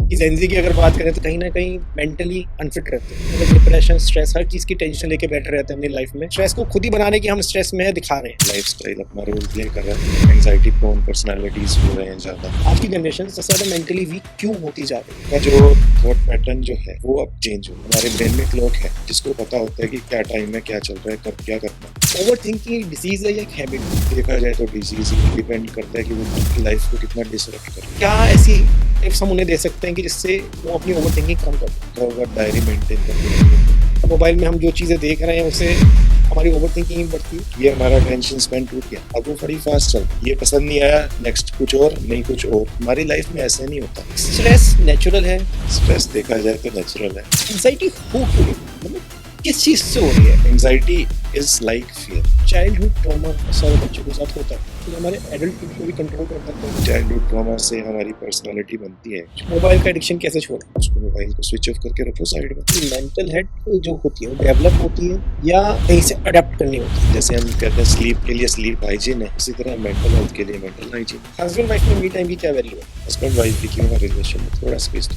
कि जेनजी की अगर बात करें तो कहीं ना कहीं मेंटली अनफिट रहते हैं। मतलब डिप्रेशन, स्ट्रेस, हर चीज़ की टेंशन लेके बैठे रहते हैं अपनी लाइफ में। स्ट्रेस को खुद ही बनाने की हम स्ट्रेस में दिखा रहे हैं। लाइफस्टाइल अपना रोल प्ले कर रहा है। एंजाइटी प्रोन पर्सनालिटीज हो रहे हैं ज्यादा। आज की जनरेशन सबसे ज़्यादा मेंटली वीक क्यों होती जा रही है? का जो थॉट पैटर्न जो है वो अब चेंज हो। हमारे ब्रेन में क्लॉक है जिसको पता होता है कि क्या टाइम है, क्या चल रहा है, कब क्या करना है। ओवर थिंकिंग डिजीज है या एक हैबिट? देखा जाए तो डिजीज ही डिपेंड करता है कि वो आपकी लाइफ को कितना डिसरप्ट करे। क्या ऐसी टिप्स हम उन्हें दे सकते हैं कि जिससे वो अपनी ओवर थिंकिंग कम कर दें? तो अगर डायरी मेंटेन करके मोबाइल में हम जो चीज़ें देख रहे हैं उससे हमारी ओवर थिंकिंग ही बढ़ती है। ये हमारा टेंशन स्पेन टूट गया, अब वो बड़ी फास्ट चल, ये पसंद नहीं आया, नेक्स्ट कुछ और, नहीं कुछ और। हमारी लाइफ में ऐसे नहीं होता। स्ट्रेस नेचुरल है, स्ट्रेस देखा जाए तो नेचुरल है। एंजाइटी हो क्यों रही है? मतलब किस चीज़ से हो रही है? Anxiety is like fear. Childhood trauma सारे बच्चों के साथ होता है, तो हमारे एडल्ट को भी कंट्रोल कर सकते हैं। चाइल्डहुड ट्रॉमा से हमारी पर्सनालिटी बनती है। मोबाइल का एडिक्शन कैसे छोड़ें? उसको मोबाइल को स्विच ऑफ करके रखो साइड में। मेंटल हेल्थ जो होती है वो डेवलप होती है या कहीं से अडेप्ट करनी होती है? जैसे हम कहते हैं स्लीप के लिए स्लीप हाइजीन है, इसी तरह मेंटल हेल्थ के लिए मेंटल हाइजीन। हस्बैंड वाइफ में मी टाइम की क्या वैल्यू है? हस्बैंड वाइफ की क्यों ना रिलेशन में थोड़ा स्पेस दो।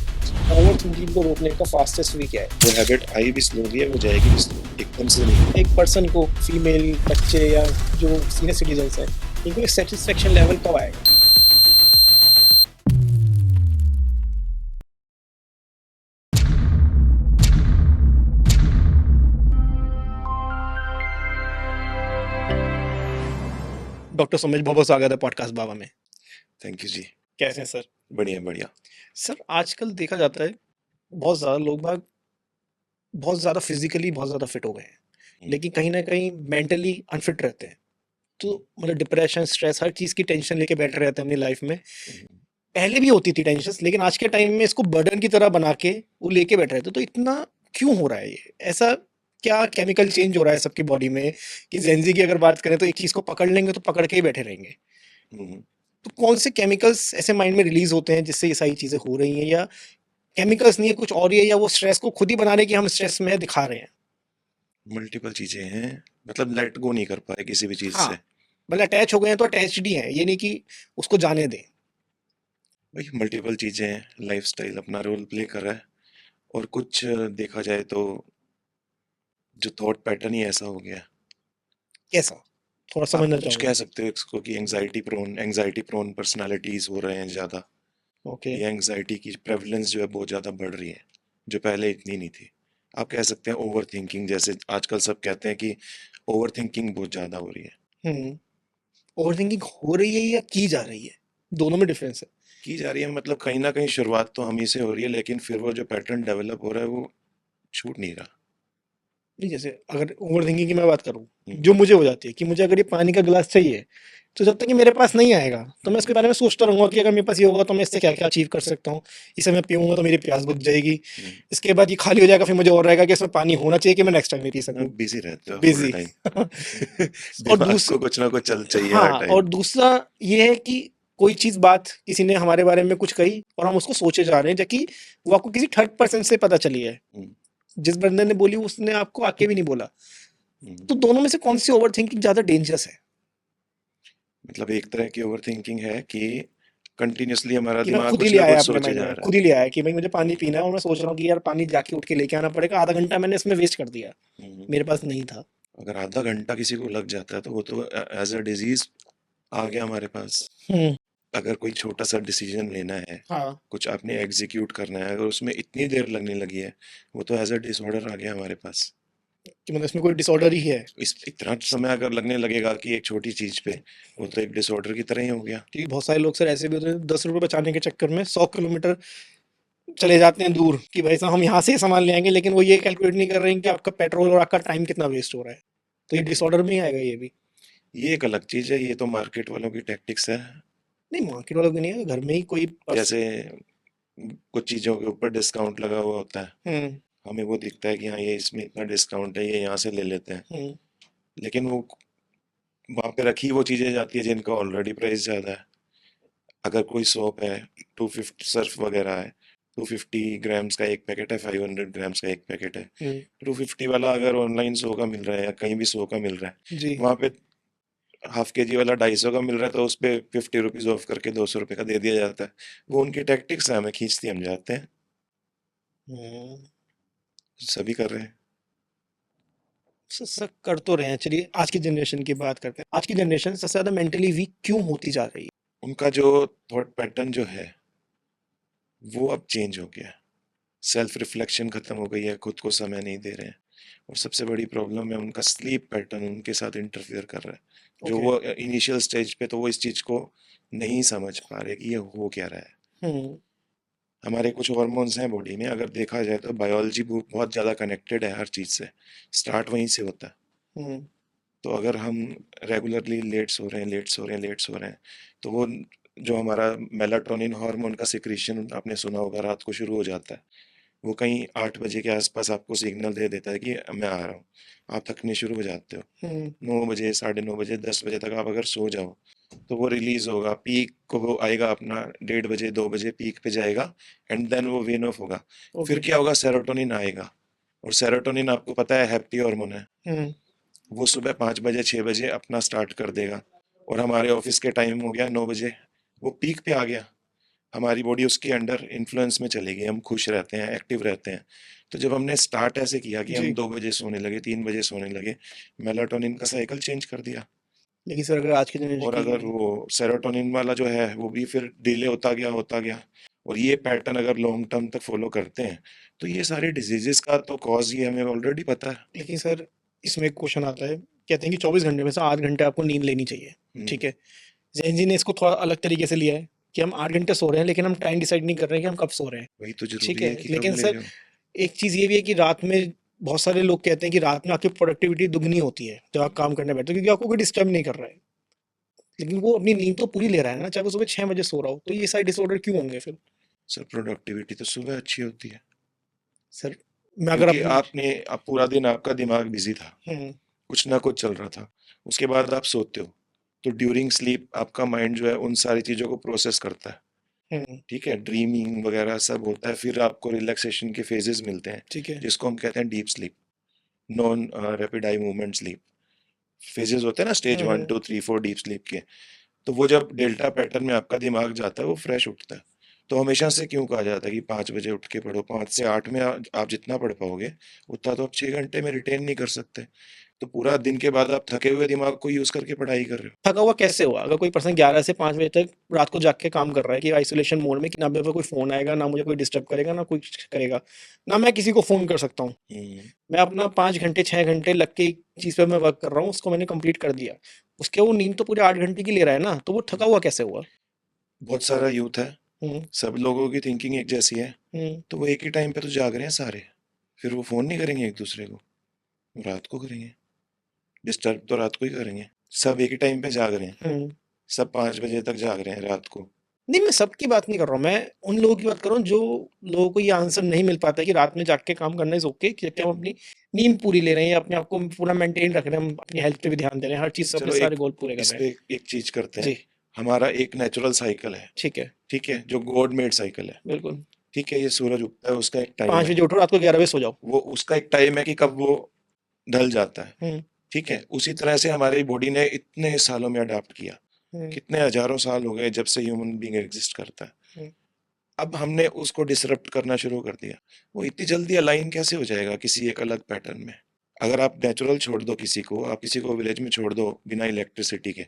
ओवर थिंकिंग को रोकने का फास्टेस्ट वे क्या है? वो हैबिट आई भी स्लोली है, वो जाएगी भी स्लो, एकदम से नहीं। एक पर्सन को, फीमेल, बच्चे या जो सीनियर सिटीजन्स हैं, इनको एक सेटिस्फेक्शन लेवल कब आएगा? डॉक्टर सुमेश, बहुत बहुत स्वागत है पॉडकास्ट बाबा में। थैंक यू जी। कैसे हैं सर? बढ़िया बढ़िया। सर आजकल देखा जाता है बहुत ज़्यादा लोग बाग बहुत ज़्यादा फिजिकली बहुत ज़्यादा फिट हो गए हैं, लेकिन कहीं ना कहीं मेंटली अनफिट रहते हैं। तो मतलब डिप्रेशन, स्ट्रेस, हर चीज़ की टेंशन लेके बैठे रहते हैं अपनी लाइफ में। पहले भी होती थी टेंशन, लेकिन आज के टाइम में इसको बर्डन की तरह बना के वो लेके बैठ रहे थे। तो इतना क्यों हो रहा है ये? ऐसा क्या केमिकल चेंज हो रहा है सबकी बॉडी में कि जेंजी की अगर बात करें तो एक चीज़ को पकड़ लेंगे तो पकड़ के ही बैठे रहेंगे? तो कौन से केमिकल्स ऐसे माइंड में रिलीज होते हैं जिससे ये सारी चीज़ें हो रही हैं, या केमिकल्स नहीं है कुछ और ही है, या वो स्ट्रेस को खुद ही बनाने की हम स्ट्रेस में दिखा रहे हैं? मल्टीपल चीजें हैं, मतलब लेट गो नहीं कर पाए किसी भी चीज हाँ, से। मतलब अटैच हो गए हैं तो अटैच्ड ही हैं, ये नहीं कि उसको जाने दें। भाई मल्टीपल चीजें हैं, लाइफस्टाइल अपना रोल प्ले कर रहा है। और कुछ देखा जाए तो जो थॉट पैटर्न ही ऐसा हो गया। कैसा? थोड़ा आप समझना कुछ चाहूंगा। कह सकते हो इसको कि एंजाइटी प्रोन पर्सनालिटीज हो रहे हैं ज्यादा। ओके। ये एंजाइटी की प्रेवलेंस जो है बहुत ज़्यादा बढ़ रही है, जो पहले इतनी नहीं थी। आप कह सकते हैं ओवर थिंकिंग, जैसे आजकल सब कहते हैं कि ओवर थिंकिंग बहुत ज़्यादा हो रही है। हम्म। ओवरथिंकिंग हो रही है या की जा रही है? दोनों में डिफरेंस है। की जा रही है, मतलब कहीं ना कहीं शुरुआत तो हम ही से हो रही है, लेकिन फिर वो जो पैटर्न डेवलप हो रहा है वो छूट नहीं रहा। नहीं, जैसे अगर ओवरथिंकिंग की मैं बात करूं, हम्म, जो मुझे हो जाती है कि मुझे अगर ये पानी का गिलास चाहिए, तो जब तक कि मेरे पास नहीं आएगा तो मैं इसके बारे में सोचता रहूंगा कि अगर मेरे पास ये होगा तो मैं इससे क्या क्या अचीव कर सकता हूँ। इसे मैं पीऊंगा तो मेरी प्यास बुझ जाएगी। हम्म। इसके बाद ये खाली हो जाएगा, फिर मुझे और रहेगा कि इसमें पानी होना चाहिए कि मैं नेक्स्ट टाइम में पी आप सकूं। बिजी रहते हो फुल बिजी। टाइम। और दिमाग को कुछ ना कुछ चल चाहिए हर हाँ, और टाइम। दूसरा ये है कि कोई चीज, बात किसी ने हमारे बारे में कुछ कही और हम उसको सोचे जा रहे हैं, जबकि वो आपको किसी थर्ड पर्सन से पता चली है। हम्म, जिस बंदे ने बोली उसने आपको आके भी नहीं बोला। हम्म। तो दोनों में से कौन सी ओवर थिंकिंग ज्यादा डेंजरस है? मतलब एक तरह की ओवर थिंकिंग है कि कंटिन्यूअसली हमारा कि मैं दिमाग खुद ही कुछ ले ना आया कुछ अपने सोचे माइंड जा में, रहा खुद है। ही ले आया कि भाई मुझे पानी पीना है, और मैं सोच रहा हूँ कि यार पानी जाके उठ के लेके आना पड़ेगा। आधा घंटा मैंने इसमें वेस्ट कर दिया, हम्म। मेरे पास नहीं था। अगर आधा घंटा किसी को लग जाता है तो वो तो एज अ डिजीज आ गया हमारे पास। हम्म। अगर कोई छोटा सा डिसीजन लेना है, हाँ, कुछ आपने एग्जीक्यूट करना है, अगर उसमें इतनी देर लगने लगी है, वो तो एज अ डिसऑर्डर आ गया हमारे पास। कि मतलब इसमें कोई डिसऑर्डर ही है। इस इतना समय अगर लगने लगेगा कि एक छोटी चीज पे, वो तो एक डिसऑर्डर की तरह ही हो गया। क्योंकि बहुत सारे लोग सर ऐसे भी होते हैं, 10 रुपए बचाने के चक्कर में 100 किलोमीटर चले जाते हैं दूर, कि भाई साहब हम यहाँ से ही सामान ले आएंगे, लेकिन वो ये कैलकुलेट नहीं कर रहे हैं कि आपका पेट्रोल और आपका टाइम कितना वेस्ट हो रहा है। तो ये डिसऑर्डर में ही आएगा ये भी। ये एक अलग चीज है, ये तो मार्केट वालों की टैक्टिक्स है। नहीं, मार्केट वालों की नहीं है, घर में ही कोई जैसे कुछ चीजों के ऊपर डिस्काउंट लगा हुआ होता है, हम्म। हमें वो दिखता है कि हाँ ये इसमें इतना डिस्काउंट है, ये यहाँ से ले लेते हैं। हम्म। लेकिन वो वहां पे रखी वो चीजें जाती है जिनका ऑलरेडी प्राइस ज्यादा है। अगर कोई सोप है, 250 सर्फ वगैरह है, 250 ग्राम्स का एक पैकेट है, 500 ग्राम्स का एक पैकेट है। हम्म। 250 वाला अगर ऑनलाइन 100 का मिल रहा है या कहीं भी 100 का मिल रहा है, जी। वहां पे हाफ के जी वाला 250 का मिल रहा है तो उस पे 50 रुपीज ऑफ करके 200 रुपये का दे दिया जाता है। वो उनकी टैक्टिक्स है, हमें खींचती हम जाते हैं। हम्म, सभी कर रहे हैं। सब कर तो रहे हैं। चलिए आज की जनरेशन की बात करते हैं। आज की जनरेशन सबसे ज्यादा मेंटली वीक क्यों होती जा रही है? उनका जो थॉट पैटर्न जो है वो अब चेंज हो गया है। सेल्फ रिफ्लेक्शन खत्म हो गई है, खुद को समय नहीं दे रहे हैं। और सबसे बड़ी प्रॉब्लम है उनका स्लीप पैटर्न उनके साथ इंटरफियर कर रहा है। जो ओके। वो इनिशियल स्टेज पे तो वो इस चीज को नहीं समझ पा रहे कि ये हो क्या रहा है। हम्म। हमारे कुछ हार्मोन्स हैं बॉडी में, अगर देखा जाए तो बायोलॉजी बहुत ज्यादा कनेक्टेड है हर चीज से। स्टार्ट वहीं से होता है। हम्म। तो अगर हम रेगुलरली लेट सो रहे हैं, लेट सो रहे हैं, लेट सो रहे हैं, तो वो जो हमारा मेलाटोनिन हार्मोन का सिक्रीशन आपने सुना होगा रात को शुरू हो जाता है। वो कहीं 8 बजे के आसपास आपको सिग्नल दे देता है कि मैं आ रहा हूँ। आप थकने शुरू हो जाते हो। हम्म। 9 बजे, 9:30 बजे, 10 बजे तक आप अगर सो जाओ तो वो रिलीज होगा, पीक को वो आएगा अपना 1:30 बजे, 2 बजे पीक पे जाएगा। एंड देन वो वेन ऑफ होगा। फिर ओके। क्या होगा, सेरोटोनिन आएगा। और सेरोटोनिन आपको पता है हैप्पी हार्मोन है। हम्म। वो सुबह 5 बजे, 6 बजे अपना स्टार्ट कर देगा। और हमारे ऑफिस के टाइम हो गया 9 बजे, वो पीक पे आ गया। हमारी बॉडी उसके अंडर इन्फ्लुएंस में चली गई, हम खुश रहते हैं, एक्टिव रहते हैं। तो जब हमने स्टार्ट ऐसे किया कि हम जी। 2 बजे सोने लगे, 3 बजे सोने लगे, मेलाटोनिन का साइकिल चेंज कर दिया। लेकिन सर अगर आज की जनरेशन और की अगर वो सेरोटोनिन वाला जो है वो भी फिर डिले होता गया, होता गया। और ये पैटर्न अगर लॉन्ग टर्म तक फॉलो करते हैं तो ये सारी डिजीजेस का तो कॉज ये हमें ऑलरेडी पता है। लेकिन सर इसमें एक क्वेश्चन आता है। कहते हैं कि 24 घंटे में से 8 घंटे आपको नींद लेनी चाहिए। हम्म, ठीक है। जैन जी ने इसको थोड़ा अलग तरीके से लिया है कि हम 8 घंटे सो रहे हैं लेकिन हम टाइम डिसाइड नहीं कर रहे हैं कि हम कब सो रहे हैं। वही तो ठीक जरूरी है। है कि कब लेकिन ले सर रहे हो। एक चीज़ ये भी है कि रात में बहुत सारे लोग कहते हैं कि रात में आपकी प्रोडक्टिविटी दुगनी होती है जब आप काम करने बैठते हो, क्योंकि आपको कोई डिस्टर्ब नहीं कर रहा है। लेकिन वो अपनी नींद तो पूरी ले रहा है ना, चाहे वो सुबह 6 बजे सो रहा हो। तो ये सारे डिसऑर्डर क्यों होंगे फिर? सर प्रोडक्टिविटी तो सुबह अच्छी होती है, सर मैं अगर क्योंकि अपनी आपने आप पूरा दिन आपका दिमाग बिजी था, हम्म। कुछ ना कुछ चल रहा था। उसके बाद आप सोते हो तो ड्यूरिंग स्लीप आपका माइंड जो है उन सारी चीज़ों को प्रोसेस करता है। हम्म। ठीक है, ड्रीमिंग वगैरह सब होता है, फिर आपको रिलैक्सेशन के फेजेस मिलते हैं ठीक है। जिसको हम कहते हैं deep sleep, non rapid eye movement sleep. Phases होते हैं ना, स्टेज 1 2 3 4 डीप स्लीप के। तो वो जब डेल्टा पैटर्न में आपका दिमाग जाता है वो फ्रेश उठता है। तो हमेशा से क्यों कहा जाता है कि 5 बजे उठ के पढ़ो, 5 से 8 में आप जितना पढ़ पाओगे उतना तो आप 6 घंटे में रिटेन नहीं कर सकते। तो पूरा दिन के बाद आप थके हुए दिमाग को यूज करके पढ़ाई कर रहे हो। थका हुआ कैसे हुआ? अगर कोई पर्सन 11 से 5 बजे तक रात को जाग के काम कर रहा है कि आइसोलेशन मोड में, कि ना मेरे पे कोई फोन आएगा, ना मुझे कोई डिस्टर्ब करेगा, ना कोई करेगा, ना मैं किसी को फोन कर सकता हूँ। हम्म, मैं अपना 5 घंटे 6 घंटे लग के एक चीज पे मैं वर्क कर रहा हूँ, उसको मैंने कंप्लीट कर दिया। उसके वो नींद तो पूरे 8 घंटे की ले रहा है ना, तो वो थका हुआ कैसे हुआ? बहुत सारा यूथ है, हम्म। सब लोगों की थिंकिंग एक जैसी है। हम्म। तो वो एक ही टाइम पे तो जाग रहे हैं सारे। फिर वो फोन नहीं करेंगे एक दूसरे को, वो रात को करेंगे। डिस्टर्ब तो रात को ही करेंगे। सब एक ही टाइम पे जाग रहे हैं, हम्म। सब 5 बजे तक जाग रहे हैं रात को। नहीं, मैं सबकी बात नहीं कर रहा हूँ। मैं उन लोगों की बात कर रहा हूँ जो लोगों को ये आंसर नहीं मिल पाता है कि रात में जाग के काम करना इज ओके, कि हम अपनी नींद पूरी ले रहे हैं या अपने आप को पूरा मेंटेन रख रहे हैं, हम अपनी हेल्थ पे भी ध्यान दे रहे हैं, हर चीज से अपने चलो सारे एक गोल पूरे कर इस रहे पे हैं। एक चीज करते हैं। जी। हमारा एक नेचुरल साइकिल है, ठीक है। ठीक है, जो गॉड मेड साइकिल है। बिल्कुल। ठीक है, ये सूरज उगता है उसका एक टाइम 5 बजे है, उठो, रात को 11 बजे सो जाओ। वो उसका एक टाइम है कि कब वो ढल जाता है। हम्म। ठीक है, उसी तरह से हमारी बॉडी ने इतने सालों में अडाप्ट किया। हम्म। कितने हजारों साल हो गए जब से ह्यूमन बीइंग एग्जिस्ट करता है। हम्म। अब हमने उसको डिसरप्ट करना शुरू कर दिया। वो इतनी जल्दी अलाइन कैसे हो जाएगा किसी एक अलग पैटर्न में? अगर आप नेचुरल छोड़ दो किसी को, आप किसी को विलेज में छोड़ दो बिना इलेक्ट्रिसिटी के,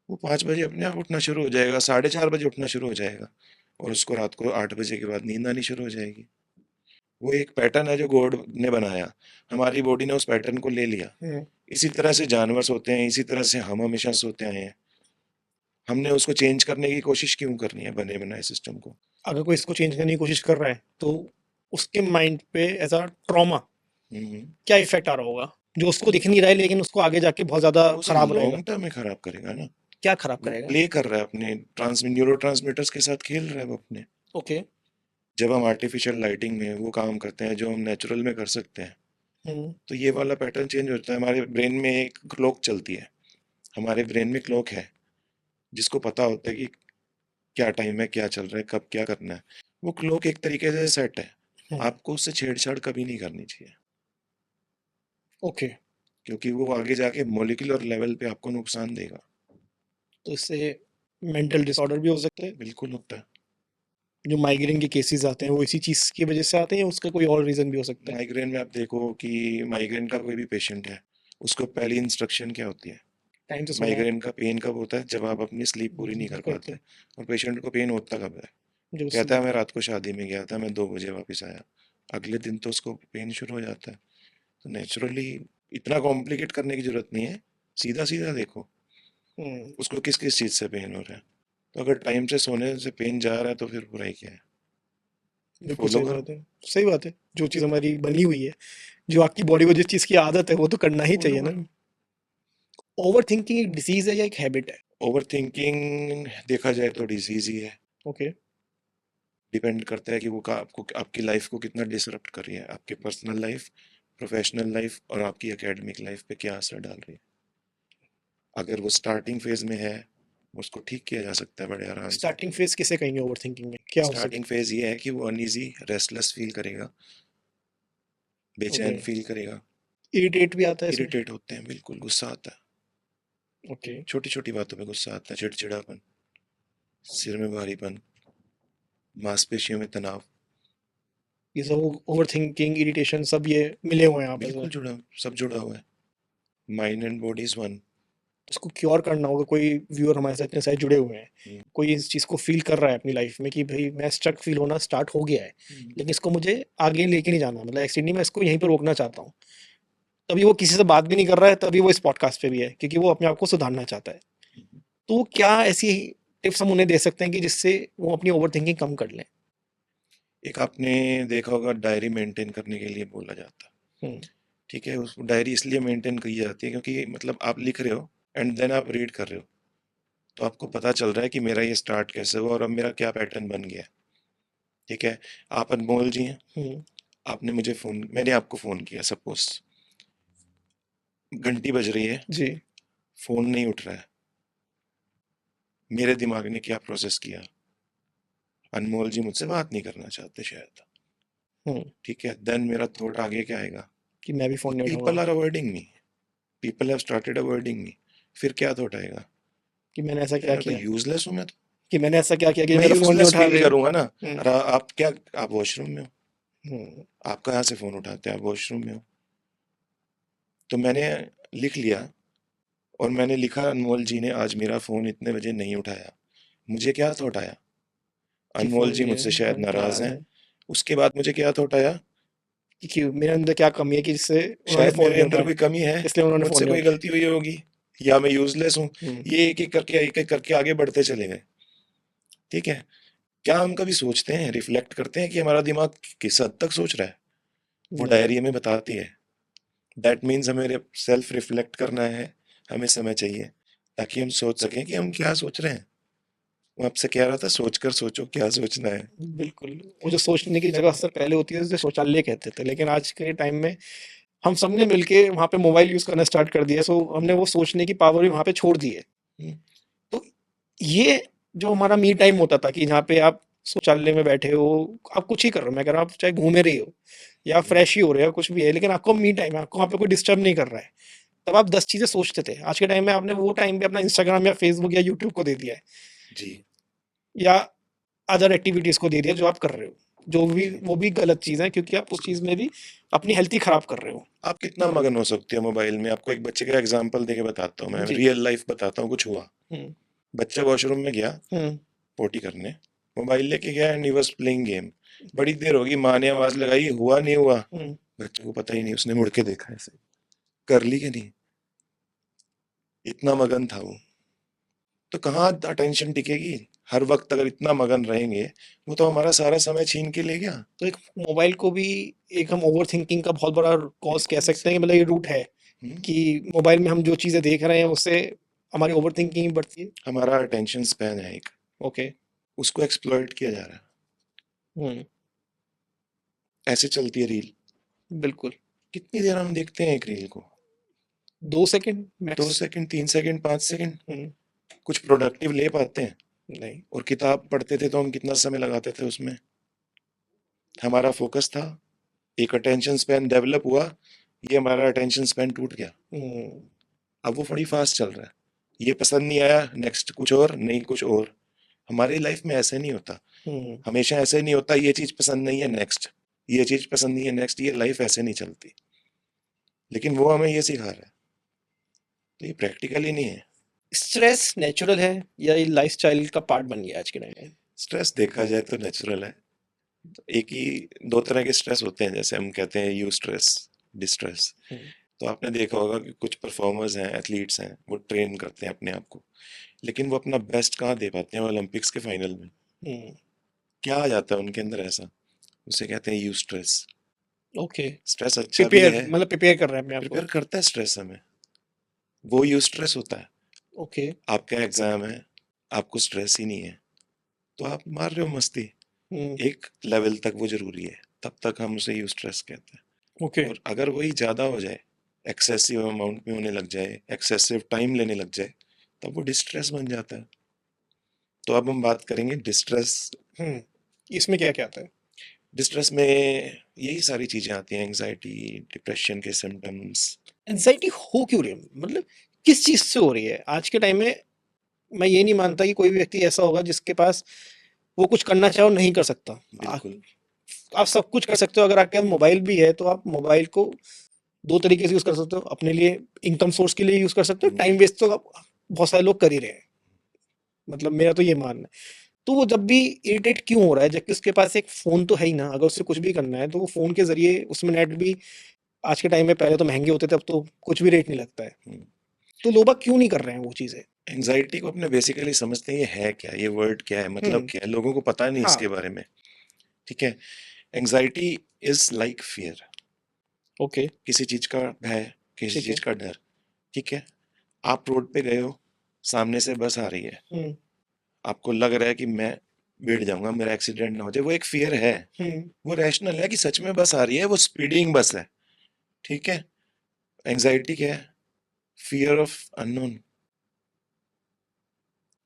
वो 5 बजे अपने आप उठना शुरू हो जाएगा, 4:30 बजे उठना शुरू हो जाएगा। और उसको रात को 8 बजे के बाद नींद आनी शुरू हो जाएगी। वो एक पैटर्न है जो गॉड ने बनाया, हमारी बॉडी ने उस पैटर्न को ले लिया। हम्म। इसी तरह से जानवर सोते हैं, इसी तरह से हम हमेशा सोते आए हैं। हमने उसको चेंज करने की कोशिश क्यों करनी है बने बनाए सिस्टम को? अगर कोई इसको चेंज करने की कोशिश कर रहा है तो उसके माइंड पे एज अ ट्रॉमा हम्म, क्या इफेक्ट आ रहा होगा, जो उसको दिख नहीं रहा है लेकिन उसको आगे जाके बहुत ज्यादा वो उसे खराब रहेगा? लॉन्ग टर्म में खराब करेगा ना। क्या खराब वो करेगा? प्ले कर रहा है अपने न्यूरो ट्रांसमीटर्स के साथ, खेल रहा है वो अपने। ओके। जब हम आर्टिफिशियल लाइटिंग में वो काम करते हैं जो हम नेचुरल में कर सकते हैं, हम्म। तो ये वाला पैटर्न चेंज होता है। हमारे ब्रेन में एक क्लॉक चलती है, हमारे ब्रेन में क्लॉक है जिसको पता होता है कि क्या टाइम है, क्या चल रहा है, कब क्या करना है। वो क्लॉक एक तरीके से सेट है। हम्म। आपको उससे छेड़छाड़ कभी नहीं करनी चाहिए, ओके। क्योंकि वो आगे जाके मॉलिक्यूलर लेवल पे आपको नुकसान देगा। तो इससे मेंटल डिसऑर्डर भी हो सकते हैं। बिल्कुल होता है। जो माइग्रेन के केसेस आते हैं वो इसी चीज़ की वजह से आते हैं या उसका कोई और रीज़न भी हो सकता है? माइग्रेन में आप देखो कि माइग्रेन का कोई भी पेशेंट है, उसको पहली इंस्ट्रक्शन क्या होती है? टाइम से सोना है, माइग्रेन का पेन कब होता है? जब आप अपनी स्लीप पूरी नहीं कर करते पाते। हैं, और पेशेंट को पेन होता कब है? जो कहता है स्लीप मैं रात को शादी में गया था, मैं 2 बजे वापस आया। अगले दिन तो उसको पेन शुरू हो जाता है। तो नेचुरली इतना कॉम्प्लिकेट करने की ज़रूरत नहीं है, सीधा-सीधा देखो, हुँ, उसको किस-किस चीज़ से पेन हो रहा है। तो अगर टाइम से सोने से पेन जा रहा है तो फिर बुराई क्या है? बिल्कुल फ़ॉलो सही करो, बात है। सही बात है, जो चीज़ हमारी बनी हुई है, जो आपकी बॉडी को जिस चीज़ की आदत है वो तो करना ही फ़ॉलो चाहिए ना। करो। ओवरथिंकिंग एक डिसीज़ है या एक हैबिट है? ओवरथिंकिंग देखा जाए तो डिज़ीज़ ही है। ओके, डिपेंड करता है कि वो का आपको आपकी लाइफ़ को कितना डिसरप्ट कर रही है। आपकी पर्सनल लाइफ़, प्रोफ़ेशनल लाइफ़ और आपकी एकेडमिक लाइफ़ पे क्या असर डाल रही है। अगर वो स्टार्टिंग फ़ेज़ में है, उसको ठीक किया जा सकता है बड़े आराम से। स्टार्टिंग फेज़ किसे कहेंगे ओवरथिंकिंग में? क्या हो स्टार्टिंग सकता फ़ेज़ ये है कि वो अनईज़ी, रेस्टलेस फ़ील करेगा, है? ओके, बेचैन फ़ील करेगा, इरिटेट भी आता है इसमें? इरिटेट होते हैं, बिल्कुल गुस्सा आता है। ओके, छोटी-छोटी बातों पे गुस्सा आता है, चिड़चिड़ापन, सिर में भारीपन, मांसपेशियों में तनाव, ये सब ओवरथिंकिंग, इरिटेशन सब ये मिले हुए हैं आपस में। बिल्कुल जुड़ा सब जुड़ा हुआ है। Mind and body is one. इसको क्योर करना होगा, कोई व्यूअर हमारे साथ इतने सारे जुड़े हुए हैं, हुँ, कोई इस चीज़ को फ़ील कर रहा है अपनी लाइफ़ में कि भई मैं स्ट्रक फ़ील होना स्टार्ट हो गया है, हुँ। लेकिन इसको मुझे आगे लेके नहीं जाना, मतलब एक्चुअली मैं इसको यहीं पे रोकना चाहता हूँ। तभी वो किसी से बात भी नहीं कर रहा है, तभी वो इस पॉडकास्ट पे भी है, क्योंकि वो अपने आप को सुधारना चाहता है। तो क्या ऐसी टिप्स हम उन्हें दे सकते हैं कि जिससे वो अपनी ओवरथिंकिंग कम कर लें? एक आपने देखा होगा डायरी मेंटेन करने के लिए बोला जाता है, हुँ, ठीक है? उस डायरी इसलिए मेंटेन की जाती है क्योंकि मतलब आप लिख रहे हो एंड देन आप रीड कर रहे हो, तो आपको पता चल रहा है कि मेरा ये स्टार्ट कैसे हुआ और अब मेरा क्या पैटर्न बन गया है, ठीक है? आप अनमोल जी हैं, हुँ, मैंने आपको फ़ोन किया सपोज़, घंटी बज रही है, जी, फ़ोन नहीं उठ रहा है, मेरे दिमाग ने क्या प्रोसेस किया? अनमोल जी मुझसे बात नहीं करना चाहते शायद, हुँ, ठीक है? देन मेरा थॉट आगे क्या आएगा? कि मैं भी फ़ोन नहीं पीपल उठाऊँगा, are avoiding me, people have started avoiding me. फिर क्या थॉट आएगा? कि मैंने ऐसा क्या यार तो किया, यूज़लेस हूँ मैं तो। कि मैंने ऐसा क्या किया कि मैं मेरा फ़ोन नहीं यूज़लेस उठा फ़ील रहे हो? करूँगा ना। हुँ, और आप वॉशरूम में हो, हुँ, आप कहाँ से फ़ोन उठाते हैं? आप वॉशरूम में हो। तो मैंने लिख लिया और मैंने लिखा अनमोल जी ने आज मेरा फ़ोन इतने बजे नहीं उठाया। मुझे क्या थॉट आया? कि अनमोल फ़ोन जी नहीं मुझसे शायद है, नाराज़ नाराज़ हैं। है, उसके बाद मुझे क्या थॉट आया? कि मेरे अंदर क्या कमी है कि जिससे उन्होंने शायद फ़ोन मेरे नहीं अंदर उठाया, कोई कमी है, इसलिए उन्होंने फ़ोन मुझसे नहीं कोई उठाया। गलती हुई होगी या मैं यूज़लेस हूँ। हुँ, ये एक-एक करके आगे बढ़ते चले गए, ठीक है? क्या हम कभी सोचते हैं, रिफ्लेक्ट करते हैं कि हमारा दिमाग किस हद तक सोच रहा है? वो नहीं, डायरी हमें बताती है। दैट मीन्स हमें सेल्फ रिफ्लेक्ट करना है, हमें समय चाहिए ताकि हम सोच सकें कि हम क्या सोच रहे हैं। वो आपसे कह रहा था सोच कर सोचो क्या सोचना है। बिल्कुल, वो जो सोचने की जगह अक्सर पहले होती है उसे शौचालय कहते थे, लेकिन आज के टाइम में हम सबने मिलके वहाँ पे मोबाइल यूज़ करना स्टार्ट कर दिया, सो हमने वो सोचने की पावर भी वहाँ पे छोड़ दी है। हम्म, तो ये जो हमारा मी टाइम होता था कि जहाँ पे आप शौचालय में बैठे हो, आप कुछ ही कर रहे हो, मैं कह रहा हूँ आप चाहे घूमे रहे हो या हम्म, फ्रेश ही हो रहे हो, कुछ भी है, लेकिन आपको मी टाइम है, आपको वहाँ पे कोई डिस्टर्ब नहीं कर रहा है। तब आप 10 चीज़ें सोचते थे। आज के टाइम में आपने वो टाइम भी अपना इंस्टाग्राम या फ़ेसबुक या यूट्यूब को दे दिया है जी, या अदर एक्टिविटीज़ को दे दिया जो आप कर रहे हो। जो भी जी। वो भी गलत चीज़ है क्योंकि आप उस चीज़ में भी अपनी हेल्थ ही खराब कर रहे हो। आप कितना मगन हो सकते हो मोबाइल में? आपको एक बच्चे का एग्जांपल देके बताता हूँ मैं, जी। रियल लाइफ बताता हूँ, कुछ हुआ। हुँ, बच्चा वॉशरूम में गया हुँ, पोटी करने, मोबाइल लेके गया and he was playing game. बड़ी देर होगी, माँ ने आवाज लगाई, हुआ नहीं हुआ, हुँ। बच्चे को पता ही नहीं, उसने मुड़ के देखा ऐसे, कर ली कि नहीं, इतना मगन था वो। तो कहाँ अटेंशन टिकेगी? हर वक्त अगर इतना मगन रहेंगे, वो तो हमारा सारा समय छीन के ले गया। तो एक मोबाइल को भी एक हम ओवरथिंकिंग का बहुत बड़ा कॉज़ कह बिल्कुल सकते हैं कि सही। मतलब ये रूट है हम्म, कि मोबाइल में हम जो चीज़ें देख रहे हैं उससे हमारी ओवरथिंकिंग बढ़ती है। हमारा अटेंशन स्पैन है एक, ओके। उसको एक्सप्लॉइट किया जा रहा है। हुँ, ऐसे चलती है रील। बिल्कुल। कितनी देर हम देखते हैं एक रील को? 2 second 2 max. Second, 3 second, 5 second. हुँ, कुछ प्रोडक्टिव ले पाते हैं? नहीं। और किताब पढ़ते थे तो हम कितना समय लगाते थे उसमें? हमारा फोकस था, एक अटेंशन स्पैन डेवलप हुआ, ये हमारा अटेंशन स्पैन टूट गया। हुँ, अब वो बड़ी फास्ट चल रहा है। ये पसंद नहीं आया, नेक्स्ट कुछ और, नहीं कुछ और। हमारी लाइफ में ऐसे नहीं होता, हमेशा ऐसे नहीं होता ये चीज पसंद नहीं है नेक्स्ट, ये चीज पसंद नहीं है नेक्स्ट, ये लाइफ ऐसे नहीं चलती। लेकिन वो हमें ये सिखा रहा है, तो ये प्रैक्टिकल ही नहीं है। स्ट्रेस नेचुरल है या ये लाइफस्टाइल का पार्ट बन गया आज के टाइम में? स्ट्रेस देखा जाए तो नेचुरल है। एक ही दो तरह के स्ट्रेस होते हैं, जैसे हम कहते हैं यू स्ट्रेस, डिस्ट्रेस। हम्म, तो आपने देखा होगा कि कुछ परफॉर्मर्स हैं, एथलीट्स हैं, वो ट्रेन करते हैं अपने आप को, लेकिन वो अपना बेस्ट कहाँ दे पाते हैं? ओलंपिक्स के फाइनल में। हम्म, क्या आ जाता है उनके अंदर ऐसा? उसे कहते हैं यू स्ट्रेस। ओके। स्ट्रेस अच्छा भी प्रिपेयर है, मतलब प्रिपेयर कर रहे हैं अपने आप को। प्रिपेयर करता है स्ट्रेस हमें, वो यू स्ट्रेस होता है। ओके। आपका एग्जाम है, आपको स्ट्रेस ही नहीं है, तो आप मार रहे हो मस्ती। हम्म, एक लेवल तक वो जरूरी है, तब तक हम उसे यू स्ट्रेस कहते हैं। ओके। और अगर वही ज्यादा हो जाए, एक्सेसिव अमाउंट में होने लग जाए, एक्सेसिव टाइम लेने लग जाए, तब वो डिस्ट्रेस बन जाता है। तो अब हम बात करेंगे डिस्ट्रेस। हम्म, इसमें क्या क्या आता है? डिस्ट्रेस में यही सारी चीजें आती हैं, एंजाइटी, डिप्रेशन के सिम्टम्स। एंजाइटी हो क्यों रही है, मतलब किस चीज से हो रही है आज के टाइम में? मैं ये नहीं मानता कि कोई भी व्यक्ति ऐसा होगा जिसके पास वो कुछ करना चाहे और नहीं कर सकता। बिल्कुल। आप सब कुछ कर सकते हो, अगर आपके पास मोबाइल भी है तो आप मोबाइल को दो तरीके से यूज कर सकते हो, अपने लिए इनकम सोर्स के लिए यूज कर सकते हो, हम्म, टाइम वेस्ट तो आप बहुत सारे लोग कर ही रहे हैं, मतलब मेरा तो ये मानना है। तो वो जब भी इरिटेट क्यों हो रहा है जबकि उसके पास एक फोन तो है ही ना, अगर उससे कुछ भी करना है तो वो फोन के जरिए, उसमें नेट भी आज के टाइम में, पहले तो महंगे होते थे, अब तो कुछ भी रेट नहीं लगता है। हम्म। तो लोग बाग क्यों नहीं कर रहे हैं वो चीजें? एंजाइटी को अपने बेसिकली समझते हैं, ये है क्या, ये वर्ड क्या है, मतलब हम्म। क्या है, लोगों को पता नहीं हाँ। इसके बारे में। ठीक है। Anxiety is like fear, okay. किसी चीज का भय, किसी ठीक है। चीज का डर। ठीक है। आप रोड पे गए हो, सामने से बस आ रही है, हम्म। आपको लग रहा है कि मैं भिड़ जाऊंगा, मेरा एक्सीडेंट ना हो जाए, वो एक फियर है। हम्म। वो रैशनल है कि सच में बस आ रही है, वो स्पीडिंग बस है। ठीक है। एंजाइटी क्या है? Fear of unknown.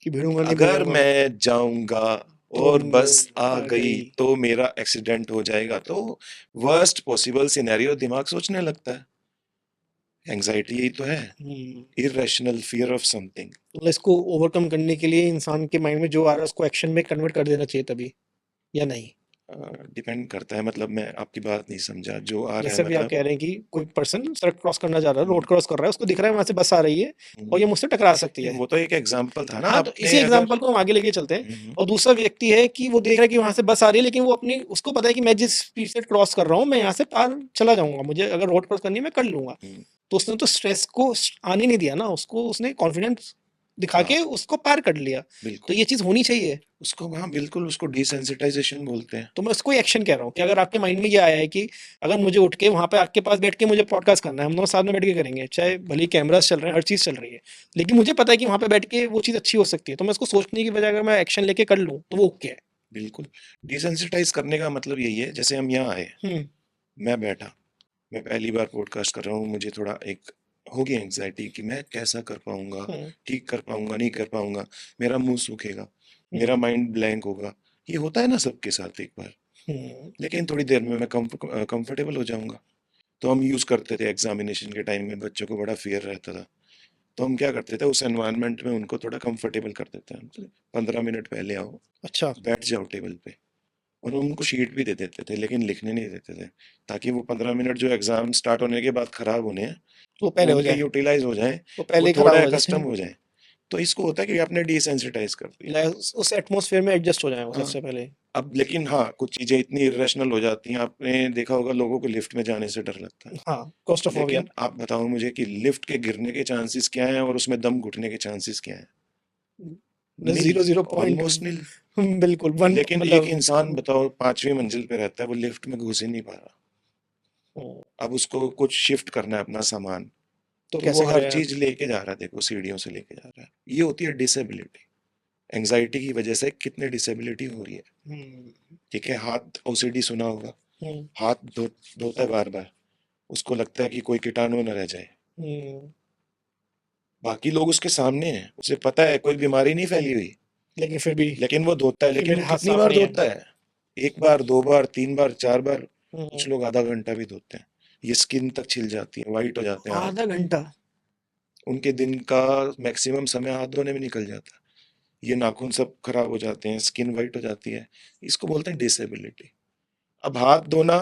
कि भिड़ूंगा नहीं अगर भिड़ूंगा मैं जाऊंगा तो और बस आ आ गई गई। तो मेरा एक्सीडेंट हो जाएगा, तो वर्स्ट पॉसिबल सिनेरियो दिमाग सोचने लगता है। एंजाइटी यही तो है, hmm. Irrational fear of something. तो इसको ओवरकम करने के लिए इंसान के माइंड में जो आ रहा है उसको एक्शन में कन्वर्ट कर देना चाहिए तभी, या नहीं? डिपेंड करता है, मतलब मैं आपकी बात नहीं समझा, जो आ रहा है जैसे भी आप मतलब। कह रहे हैं कि कोई पर्सन सड़क क्रॉस करना जा रहा है, हम्म, रोड क्रॉस कर रहा है, उसको दिख रहा है वहां से बस आ रही है हम्म, और ये मुझसे टकरा सकती नहीं, है। वो तो एक एग्जाम्पल था ना हाँ, तो आपने इसी अगर। एग्जांपल को हम आगे लेके चलते हैं। हम्म, और दूसरा व्यक्ति है कि वो देख रहा है कि वहां से बस आ रही है, लेकिन वो अपनी, उसको पता है कि मैं जिस स्पीड से क्रॉस कर रहा हूँ मैं यहाँ से पार चला जाऊंगा, मुझे अगर रोड क्रॉस करनी है मैं कर लूंगा। हम्म, तो उसने तो स्ट्रेस को आने नहीं दिया ना, उसको उसने कॉन्फिडेंस दिखा हाँ के उसको पार कर लिया। तो बिल्कुल। ये चीज होनी चाहिए। उसको, हाँ बिल्कुल, उसको डिसेंसिटाइजेशन बोलते हैं। तो मैं उसको एक्शन कह रहा हूँ कि अगर आपके माइंड में ये आया है कि अगर मुझे उठ के वहां पे आपके पास बैठ के मुझे पॉडकास्ट करना है, हम दोनों साथ में बैठ के करेंगे, चाहे भले कैमरास चल रहे हैं, हर चीज चल रही है, लेकिन मुझे पता है कि वहां पे बैठ के वो चीज अच्छी हो सकती है, तो मैं उसको सोचने की बजाय अगर मैं एक्शन लेके कर लूँ तो वो ओके है। बिल्कुल। डिसेंसिटाइज करने का मतलब यही है, जैसे हम यहाँ आए, हम्म। मैं बैठा, मैं पहली बार पॉडकास्ट कर रहा हूँ, मुझे थोड़ा एक होगी एंग्जाइटी कि मैं कैसा कर पाऊंगा, हम्म। ठीक कर पाऊंगा, नहीं कर पाऊंगा, मेरा मुंह सूखेगा, हम्म। मेरा माइंड ब्लैंक होगा। ये होता है ना सबके साथ एक बार। हम्म। लेकिन थोड़ी देर में मैं कंफर्टेबल हो जाऊंगा। तो हम यूज करते थे एग्जामिनेशन के टाइम में, बच्चों को बड़ा फियर रहता था, तो हम क्या करते थे, उस एनवायरनमेंट में उनको थोड़ा कंफर्टेबल कर देते हैं। 15 मिनट पहले आओ, अच्छा। बैठ जाओ टेबल पे। और उनको शीट भी दे देते थे, लेकिन लिखने नहीं देते थे, ताकि वो 15 मिनट जो एग्जाम स्टार्ट होने के बाद खराब होने हैं, तो वो पहले हो उनके जाए, यूटिलाइज हो जाएं, वो पहले वो ही खराब थोड़ा हो कस्टम जाए। हो जाए। तो इसको होता है कि आपने डिसेंसिटाइज कर दिया। उस एटमोसफेयर में एडजस्ट हो जाए वो हाँ। सबसे पहले। अब लेकिन हाँ, कुछ चीजें इतनी इरेशनल हो जाती हैं, आपने देखा होगा लोगों को लिफ्ट में जाने से डर लगता है। हाँ, क्लॉस्ट्रोफोबिया। लेकिन आप बताओ मुझे कि लिफ्ट के गिरने के चांसेस क्या हैं और उसमें दम घुटने के चांसेस क्या हैं? Nil, zero zero point. Almost nil. बिल्कुल वन लेकिन एक मतलब। इंसान बताओ 5वीं मंजिल पे रहता है, वो लिफ्ट में घुस ही नहीं पा रहा। अब उसको कुछ शिफ्ट करना है अपना सामान, तो तो वो कैसे हर करें आप? चीज लेके जा रहा है, देखो सीढ़ियों से लेके जा रहा है। ये होती है डिसेबिलिटी। एंजाइटी की वजह से कितने डिसेबिलिटी हो रही है। हम्म। ठीक है। हाथ, ओसीडी सुना होगा, हम्म। हाथ धोता है बार बार, उसको लगता है कि कोई कीटाणु न रह जाए। हम्म। बाकी लोग उसके सामने हैं, उसे पता है कोई बीमारी नहीं फैली हुई, लेकिन फिर भी लेकिन वो धोता है। कि लेकिन मेरे वो हाथ कितनी साफ बार नहीं धोता है। है? एक बार, दो बार, तीन बार, चार बार। हम्म। कुछ लोग आधा घंटा भी धोते हैं। ये स्किन तक छिल जाती है, वाइट हो जाते हैं हाथ। आधा घंटा? उनके दिन का मैक्सिमम समय हाथ धोने में निकल जाता है, ये नाखून सब खराब हो जाते हैं, स्किन वाइट हो जाती है, इसको बोलते हैं डिसेबिलिटी। अब हाथ धोना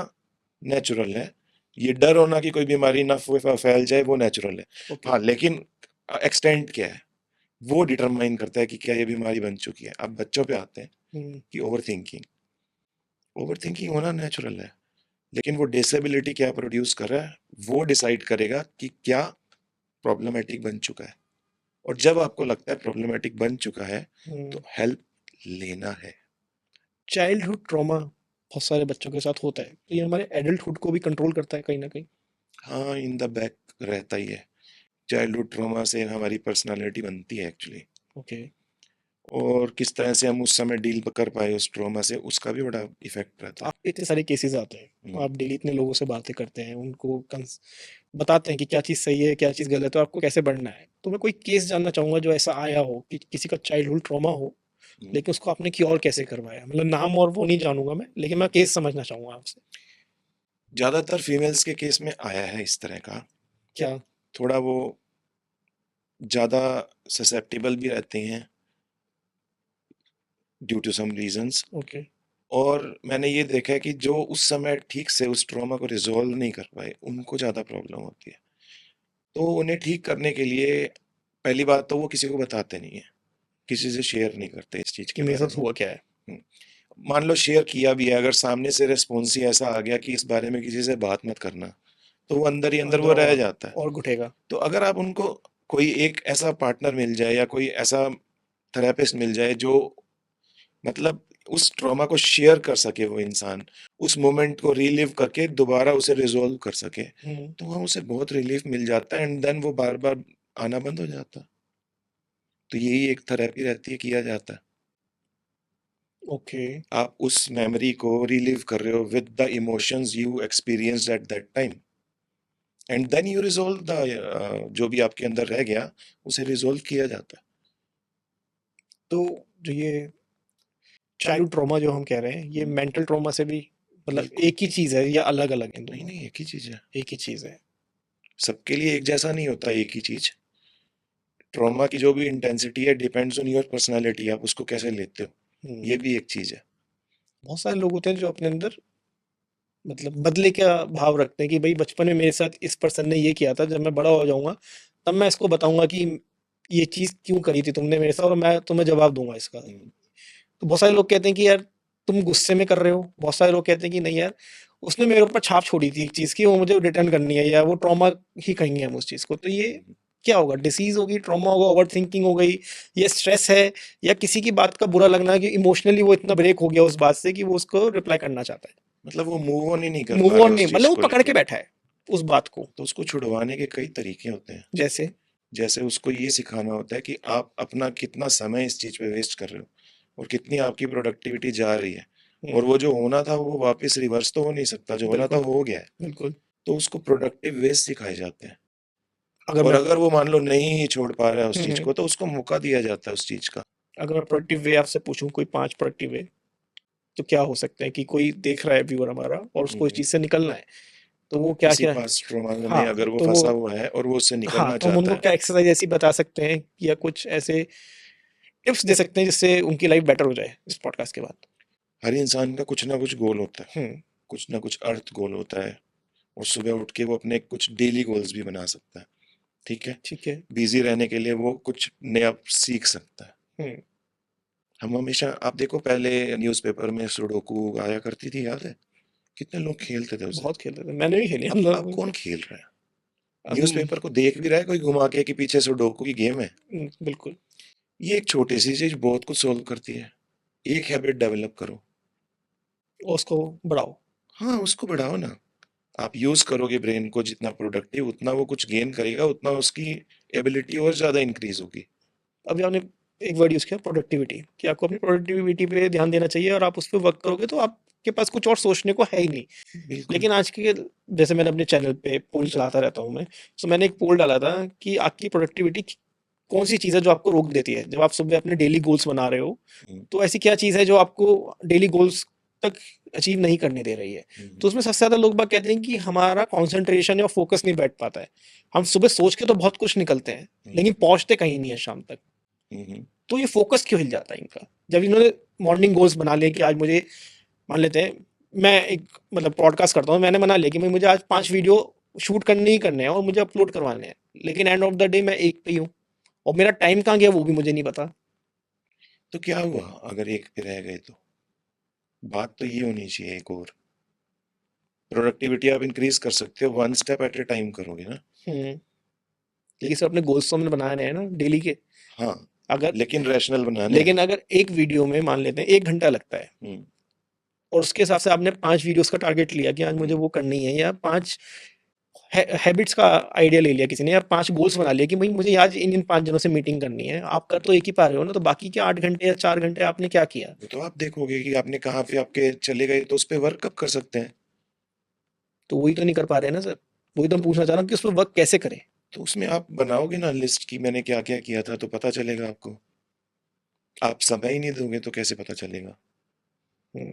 नेचुरल है, ये डर होना कि कोई बीमारी ना फैल जाए वो नेचुरल है। ओके। हाँ, लेकिन एक्सटेंट क्या है वो डिटरमाइन करता है कि क्या ये बीमारी बन चुकी है। अब बच्चों पे आते हैं कि ओवर थिंकिंग होना नेचुरल है, लेकिन वो डिसेबिलिटी क्या प्रोड्यूस कर रहा है वो डिसाइड करेगा कि क्या प्रॉब्लमेटिक बन चुका है। और जब आपको लगता है प्रॉब्लमेटिक बन चुका है तो हेल्प लेना है। चाइल्डहुड ट्रॉमा बहुत सारे बच्चों के साथ होता है, तो ये हमारे एडल्टहुड को भी कंट्रोल करता है कहीं ना कहीं। हाँ, इन द बैक रहता ही है। चाइल्डहुड ट्रॉमा से हमारी पर्सनालिटी बनती है एक्चुअली, ओके। और किस तरह से हम उस समय डील कर पाए उस ट्रॉमा से उसका भी बड़ा इफेक्ट रहता है। आप इतने सारे केसेस आते हैं, हम्म, आप डेली इतने लोगों से बातें करते हैं, उनको बताते हैं कि क्या चीज़ सही है क्या चीज़ गलत है, तो आपको कैसे बढ़ना है। तो मैं कोई केस जानना चाहूंगा जो ऐसा आया हो कि किसी का चाइल्डहुड ट्रॉमा हो, हम्म। लेकिन उसको आपने क्योर कैसे करवाया। मतलब नाम और वो नहीं जानूंगा मैं, लेकिन मैं केस समझना चाहूंगा आपसे। ज्यादातर फीमेल्स के केस में आया है इस तरह का। क्या। थोड़ा वो ज्यादा ससेप्टेबल भी रहते हैं due to some reasons. Okay. और मैंने ये देखा है कि जो उस समय ठीक से उस ट्रॉमा को रिजॉल्व नहीं कर पाए उनको ज्यादा प्रॉब्लम होती है। तो उन्हें ठीक करने के लिए पहली बात तो वो किसी को बताते नहीं है, किसी से शेयर नहीं करते इस चीज कि के मेरे बारे साथ में। हुआ क्या है। हम्म, मान लो शेयर किया भी है, अगर सामने से रिस्पॉन्स ही ऐसा आ गया कि इस बारे में किसी से बात मत करना, तो वो अंदर ही अंदर वो अंदर रह जाता है। और घुटेगा। तो अगर आप उनको कोई एक ऐसा पार्टनर मिल जाए या कोई ऐसा थेरेपिस्ट मिल जाए जो मतलब उस ट्रॉमा को शेयर कर सके, वो इंसान उस मोमेंट को रीलिव करके दोबारा उसे रिजोल्व कर सके, तो वहाँ उसे बहुत रिलीफ मिल जाता है एंड देन वो बार बार आना बंद हो जाता है। तो यही एक थेरेपी रहती है, किया जाता है। ओके। आप उस मेमोरी को रिलीव कर रहे हो with the emotions you experienced at that time and then you resolve the जो भी आपके अंदर रह गया उसे रिजोल्व किया जाता है। तो जो ये चाइल्ड ट्रॉमा जो हम कह रहे हैं, ये हम्म, मेंटल ट्रॉमा से भी मतलब बिल्कुल। एक ही चीज है या अलग अलग है नहीं दोनों। नहीं, एक ही चीज है। एक ही चीज है। सबके लिए एक जैसा नहीं होता एक ही चीज। ट्रॉमा की जो भी इंटेंसिटी है डिपेंड्स ऑन योर पर्सनालिटी, आप उसको कैसे लेते हो, हम्म। ये भी एक चीज है। बहुत सारे लोग होते हैं जो अपने अंदर मतलब बदले का भाव रखते हैं कि भाई बचपन में मेरे साथ इस पर्सन ने ये किया था, जब मैं बड़ा हो जाऊंगा तब मैं इसको बताऊंगा कि ये चीज क्यों करी थी तुमने मेरे साथ, और मैं तुम्हें जवाब दूंगा इसका। हम्म, तो बहुत सारे लोग कहते हैं कि यार तुम गुस्से में कर रहे हो, बहुत सारे लोग कहते हैं कि नहीं यार उसने मेरे ऊपर छाप छोड़ी थी एक चीज की, वो मुझे रिटर्न करनी है, या वो ट्रॉमा ही कहेंगे हम उस चीज को। तो ये हम्म। क्या होगा, डिसीज होगी, ट्रॉमा होगा, ओवर थिंकिंग हो गई, ये स्ट्रेस है, या किसी की बात का बुरा लगना कि इमोशनली वो इतना ब्रेक हो गया उस बात से कि वो उसको रिप्लाई करना चाहता है। मतलब वो मूव ऑन ही नहीं कर पा मूव रहे ऑन नहीं, उस मतलब चीज वो को पकड़ के लेके। बैठा है उस बात को। तो उसको छुड़वाने के कई तरीके होते हैं। जैसे। जैसे उसको ये सिखाना होता है कि आप अपना कितना समय इस चीज पे वेस्ट कर रहे हो और कितनी आपकी प्रोडक्टिविटी जा रही है, और वो जो होना था वो वापस रिवर्स तो हो नहीं सकता, जो होना था बिल्कुल। हो गया है। बिल्कुल। तो उसको प्रोडक्टिव वेज सिखाए जाते हैं। अगर और मैं अगर वो मान लो नहीं ही छोड़ पा रहा है उस चीज हम्म, को तो उसको मौका दिया जाता है उस चीज का। अगर मैं प्रोडक्टिव वे आपसे पूछूं कोई 5 प्रोडक्टिव वे, तो क्या हो सकते हैं कि कोई देख रहा है व्यूअर हमारा और उसको इस हम्म, चीज से निकलना है, तो वो क्या किसी क्या। पास्ट ट्रॉमा में हाँ। अगर वो तो वो फंसा हुआ है और वो उससे हाँ, निकलना तो हम चाहता उनको है। क्या एक्सरसाइज ऐसी बता सकते हैं या कुछ ऐसे टिप्स दे सकते हैं जिससे उनकी लाइफ बेटर हो जाए इस पॉडकास्ट के बाद। हर इंसान का कुछ ना कुछ गोल होता है, हम्म। कुछ ना कुछ अर्थ गोल होता है, और सुबह उठ के वो अपने कुछ डेली गोल्स भी बना सकता है। ठीक है, ठीक है। बिजी रहने के लिए वो कुछ नया सीख सकता है। हम्म। हम हमेशा, आप देखो पहले न्यूज़पेपर में सुडोकू आया करती थी, याद है कितने लोग खेलते थे उसे। बहुत खेलते थे, मैंने भी खेली हम अब लोग। कौन खेल रहा है? हम न्यूज़पेपर को देख भी रहा है कोई घुमा के कि पीछे सुडोकू की गेम है? बिल्कुल। ये एक छोटी सी चीज बहुत कुछ सोल्व करती है। एक हैबिट डेवलप करो। उसको बढ़ाओ। हाँ, उसको बढ़ाओ ना। आप यूज करोगे ब्रेन को जितना प्रोडक्टिव, उतना वो कुछ गेन करेगा, उतना उसकी एबिलिटी और ज्यादा इंक्रीज होगी। अभी आपने एक वर्ड यूज किया प्रोडक्टिविटी, कि आपको अपनी प्रोडक्टिविटी पे ध्यान देना चाहिए, और आप उस पर वर्क करोगे तो आपके पास कुछ और सोचने को है ही नहीं। बिल्कुल। लेकिन आज के, जैसे मैंने अपने चैनल पे पोल चलाता रहता हूँ मैं, तो मैंने एक पोल डाला था कि आपकी प्रोडक्टिविटी कौन सी चीज़ है जो आपको रोक देती है जब आप सुबह अपने डेली गोल्स बना रहे हो। हम्म, तो ऐसी क्या चीज़ है जो आपको डेली गोल्स तक अचीव नहीं करने दे रही है। तो हम्म, उसमें सबसे ज़्यादा लोग बाग कहते हैं कि हमारा कंसंट्रेशन या फोकस नहीं बैठ पाता है। हम सुबह सोच के तो बहुत कुछ निकलते हैं, लेकिन पहुँचते कहीं नहीं है शाम तक। हम्म, तो ये फोकस क्यों हिल जाता है इनका? जब इन्होंने मॉर्निंग गोल्स बना लिए कि आज मुझे, मान लेते हैं मैं एक मतलब पॉडकास्ट करता हूँ, मैंने बना लिया कि भाई मुझे आज 5 वीडियो शूट करने ही करने हैं और मुझे अपलोड करवाने हैं। लेकिन एंड ऑफ द डे मैं एक पे ही हूँ और मेरा टाइम कहाँ गया वो भी मुझे नहीं पता। तो क्या हुआ अगर एक पे रह गए तो? बात तो ये होनी चाहिए एक और, प्रोडक्टिविटी आप इंक्रीज कर सकते हो, one step at A time करोगे ना। हुँ। लेकिन सिर्फ अपने गोल्स तो हमने बनाने हैं ना डेली के। हाँ, अगर लेकिन रैशनल बनाने हैं। लेकिन अगर एक वीडियो में मान लेते हैं 1 घंटा लगता है हम्म, और उसके हिसाब से आपने 5 वीडियोज़ का टारगेट लिया कि आज मुझे वो करनी है, या 5 हैबिट्स का आइडिया ले लिया किसी ने, या 5 गोल्स बना लिया कि भाई मुझे आज इन 5 जनों से मीटिंग करनी है। आप कर तो एक ही पा रहे हो ना, तो बाकी के 8 घंटे या 4 घंटे आपने क्या किया? वो तो आप देखोगे कि आपने कहाँ पे आपके चले गए, तो उस पे वर्क कब कर सकते हैं। तो वही तो नहीं कर पा रहे हैं ना सर। वही तो मैं पूछना चाह रहा हूँ कि उस पे वर्क कैसे करें? तो उसमें आप बनाओगे ना लिस्ट की मैंने क्या क्या किया था, तो पता चलेगा आपको। आप समय ही नहीं दोगे तो कैसे पता चलेगा। हुँ,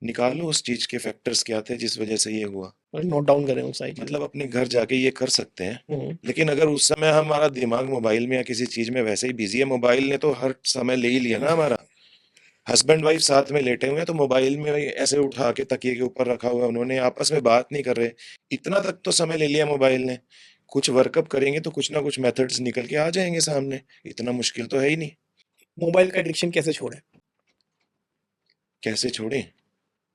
निकालो उस चीज के फैक्टर्स क्या थे जिस वजह से ये हुआ। और नोट डाउन करें वो सारी चीज़ें। मतलब अपने घर जाके ये कर सकते हैं। हुँ, लेकिन अगर उस समय हमारा दिमाग मोबाइल में या किसी चीज में वैसे ही बिजी है, मोबाइल ने तो हर समय ले ही लिया ना हमारा। हस्बैंड वाइफ साथ में लेटे हुए हैं तो मोबाइल में ऐसे उठा के तकिए के ऊपर रखा हुआ है, उन्होंने आपस में बात नहीं कर रहे। इतना तक तो समय ले लिया मोबाइल ने। कुछ वर्कअप करेंगे तो कुछ ना कुछ मेथड्स निकल के आ जाएंगे सामने। इतना मुश्किल तो है ही नहीं। मोबाइल का एडिक्शन कैसे छोड़ें? कैसे छोड़ें?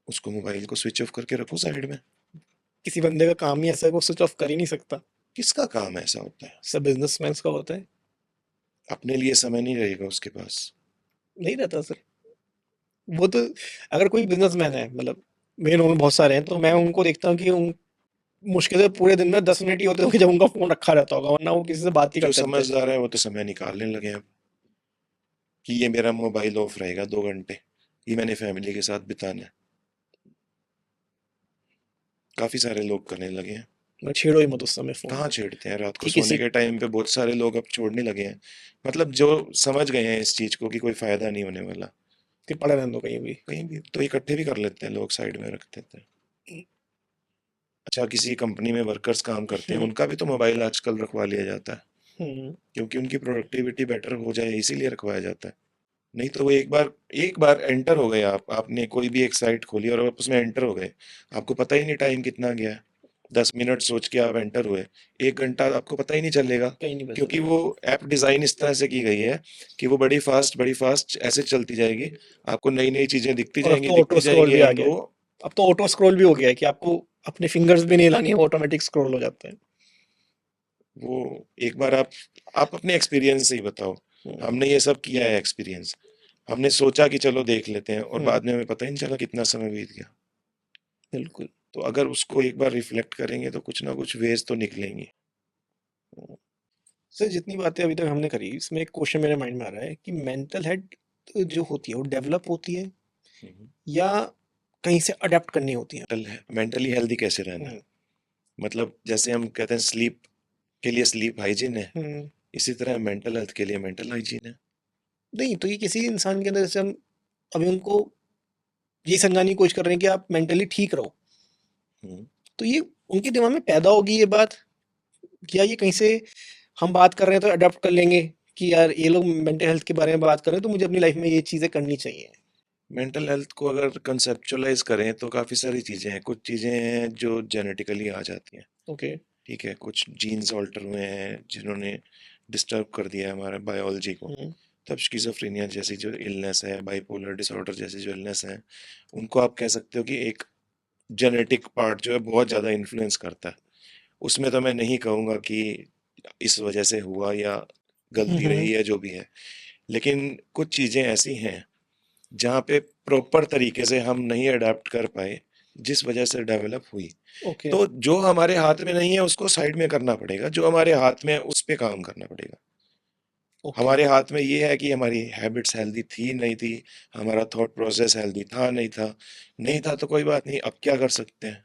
उसको मोबाइल को स्विच ऑफ करके रखो साइड में। किसी बंदे का काम ही ऐसा है, वो स्विच ऑफ कर ही नहीं सकता। किसका काम ऐसा होता है? सब बिज़नेसमैन्स का होता है। अपने लिए समय नहीं रहेगा उसके पास। नहीं रहता सर। वो तो, अगर कोई बिज़नेसमैन है, मतलब मेरे नॉन में बहुत सारे हैं, तो मैं उनको देखता हूँ कि उन मुश्किल से पूरे दिन में 10 मिनट ही होते होंगे जब उनका फ़ोन रखा रहता होगा, वरना वो किसी से बात ही जो करते रहते हैं। समझदार है वो तो समय निकालने लगे अब, कि ये मेरा मोबाइल ऑफ रहेगा 2 घंटे, ये मैंने फैमिली के साथ बिताना है। काफी सारे लोग करने लगे हैं। मैं छेड़ो ही मत उस समय फ़ोन। कहाँ छेड़ते हैं, रात को कि सोने किसी के टाइम पे बहुत सारे लोग अब छोड़ने लगे हैं। मतलब जो समझ गए हैं इस चीज को कि कोई फायदा नहीं होने वाला। के पड़े रहने दो कहीं भी। कहीं भी तो इकट्ठे भी कर लेते हैं लोग, साइड में रख देते हैं। अच्छा, किसी कंपनी में वर्कर्स काम करते हैं, हुँ, उनका भी तो मोबाइल आजकल रखवा लिया जाता है, हुँ, क्योंकि उनकी प्रोडक्टिविटी बेटर हो जाए इसीलिए रखवाया जाता है। नहीं तो वो एक बार एंटर हो गए आप, आपने कोई भी एक साइट खोली और आप उसमें एंटर हो गए, आपको पता ही नहीं टाइम कितना गया है। 10 मिनट सोच के आप एंटर हुए, 1 घंटा आपको पता ही नहीं चलेगा। कहीं नहीं पता क्योंकि चलेगा। वो ऐप डिजाइन इस तरह से की गई है कि वो बड़ी फास्ट ऐसे चलती जाएगी। आपको नई नई चीजें और अब तो ऑटो दिखती स्क्रॉल जाएंगी भी आ एंड गया है। वो अब तो ऑटो स्क्रॉल भी हो गया है कि आपको अपने फिंगर्स भी नहीं हिलानी है, ऑटोमेटिक स्क्रॉल हो जाता है। वो एक बार आप अपने एक्सपीरियंस से ही बताओ। हुँ, हमने ये सब किया है एक्सपीरियंस। हमने सोचा कि चलो देख लेते हैं और हुँ, बाद में हमें पता ही नहीं चला कितना समय बीत गया। बिल्कुल। तो अगर उसको एक बार रिफ्लेक्ट करेंगे तो कुछ ना कुछ वेज तो निकलेंगे। हुँ। सर जितनी बातें अभी तक हमने करी, इसमें एक क्वेश्चन मेरे माइंड में आ रहा है कि मेंटल हेल्थ जो होती है वो डेवलप होती है या कहीं से अडेप्ट करनी होती है? मेंटली हेल्दी कैसे रहना है? हुँ, मतलब जैसे हम कहते हैं स्लीप के लिए स्लीप हाइजीन है, हुँ। इसी तरह मेंटल हेल्थ के लिए मेंटल हाइजीन है। नहीं, तो ये किसी इंसान के अंदर, जैसे हम अभी उनको ये समझाने की कोशिश कर रहे हैं कि आप मेंटली ठीक रहो, हम्म, तो ये उनके दिमाग में पैदा होगी ये बात, या ये कहीं से हम बात कर रहे हैं तो अडॉप्ट कर लेंगे कि यार ये लोग मेंटल हेल्थ के बारे में बात कर रहे हैं तो मुझे अपनी लाइफ में ये चीज़ें करनी चाहिए? मेंटल हेल्थ को अगर कंसेप्चुअलाइज करें तो काफी सारी चीजें हैं। कुछ चीजें हैं जो जेनेटिकली आ जाती हैं। ओके। ठीक है, कुछ जीन्स ऑल्टर हुए हैं जिन्होंने डिस्टर्ब कर दिया है हमारे बायोलॉजी को। हुँ, तब स्किज़ोफ्रेनिया जैसी जो इलनेस है, बाइपोलर डिसऑर्डर जैसी जो इलनेस है, उनको आप कह सकते हो कि एक जेनेटिक पार्ट जो है बहुत ज़्यादा इन्फ्लुएंस करता है। उसमें तो मैं नहीं कहूँगा कि इस वजह से हुआ या हुँ, गलती हुँ, रही या जो भी है। लेकिन कुछ चीज़ें ऐसी हैं जहाँ पे प्रॉपर तरीके से हम नहीं अडेप्ट कर पाए, जिस वजह से डेवलप हुई। ओके, तो जो हमारे हाथ में नहीं है उसको साइड में करना पड़ेगा, जो हमारे हाथ में है उस पे काम करना पड़ेगा। ओके, हमारे हाथ में ये है कि हमारी हैबिट्स हेल्दी थी नहीं थी, हमारा थॉट प्रोसेस हेल्दी था नहीं था। नहीं था तो कोई बात नहीं, अब क्या कर सकते हैं।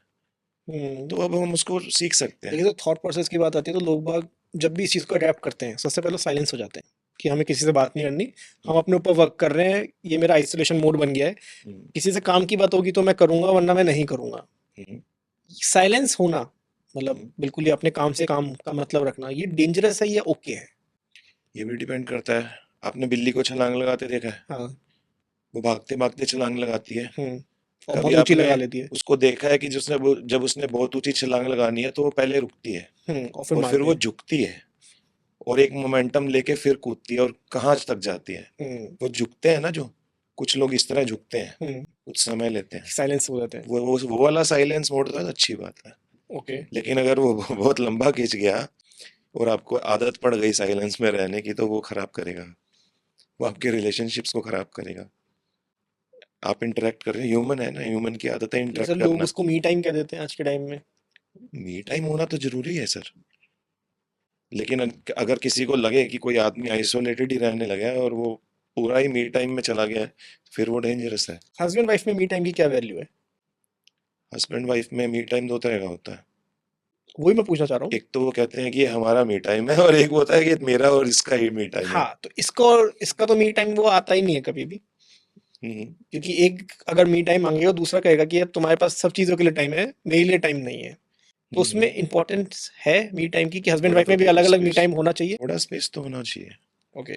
हुँ। तो अब हम उसको सीख सकते हैं। देखिए, तो थॉट प्रोसेस की बात आती है तो लोग बाग जब भी इस चीज़ को अडॉप्ट करते हैं, सबसे पहले साइलेंस हो जाते हैं। कि हमें किसी से बात नहीं करनी, हम अपने ऊपर वर्क कर रहे हैं, ये मेरा आइसोलेशन मोड बन गया है, किसी से काम की बात होगी तो मैं करूंगा वरना मैं नहीं करूंगा। साइलेंस होना मतलब बिल्कुल ही अपने काम से काम का मतलब रखना, ये डेंजरस है या ओके है? ये भी डिपेंड करता है। आपने बिल्ली को छलांग लगाते देखा है? हाँ। वो भागते भागते छलांग लगाती है। और कभी बहुत ऊंची आपने लगा लेती है। उसको देखा है कि जब उसने बहुत ऊंची छलांग लगानी है तो वो पहले रुकती है और फिर और फिर मारती वो है। झुकती है और एक मोमेंटम लेके फिर कूदती है और कहाँ तक जाती है। वो झुकते हैं ना, जो कुछ लोग इस तरह झुकते हैं, कुछ समय लेते हैं। साइलेंस हो जाते हैं। वो वाला साइलेंस मोड तो अच्छी बात है। ओके। लेकिन अगर वो बहुत लंबा खींच गया और आपको आदत पड़ गई साइलेंस में रहने की तो वो खराब करेगा। वो आपके रिलेशनशिप्स को खराब करेगा। आप इंटरेक्ट कर रहे हैं, ह्यूमन है ना, ह्यूमन की आदत है सर इंटरेक्ट लोग करना। उसको मी टाइम कह देते हैं आज के टाइम में। मी टाइम होना तो जरूरी है सर, लेकिन अगर किसी को लगे कि कोई आदमी आइसोलेटेड ही रहने लगा है और वो पूरा ही मी टाइम में चला गया है, फिर वो डेंजरस है। हस्बैंड वाइफ में मी टाइम की क्या वैल्यू है? हस्बैंड वाइफ में मी टाइम दो तरह का होता है। वही मैं पूछना चाह रहा हूँ। एक तो वो कहते हैं कि ये हमारा मी टाइम है और एक वो होता है कि ये मेरा और इसका ही मी टाइम है। हाँ, तो इसका और इसका तो मी टाइम वो आता ही नहीं है कभी भी, हम्म, क्योंकि एक अगर मी टाइम मांगेगा दूसरा कहेगा कि यार तुम्हारे पास सब चीजों के लिए टाइम है, मेरे लिए टाइम नहीं है। तो उसमें हम्म, इंपॉर्टेंस है मी टाइम की कि हस्बैंड थोड़ा वाइफ तो में भी अलग अलग मी स्पेस, टाइम होना चाहिए? थोड़ा स्पेस तो होना चाहिए। ओके।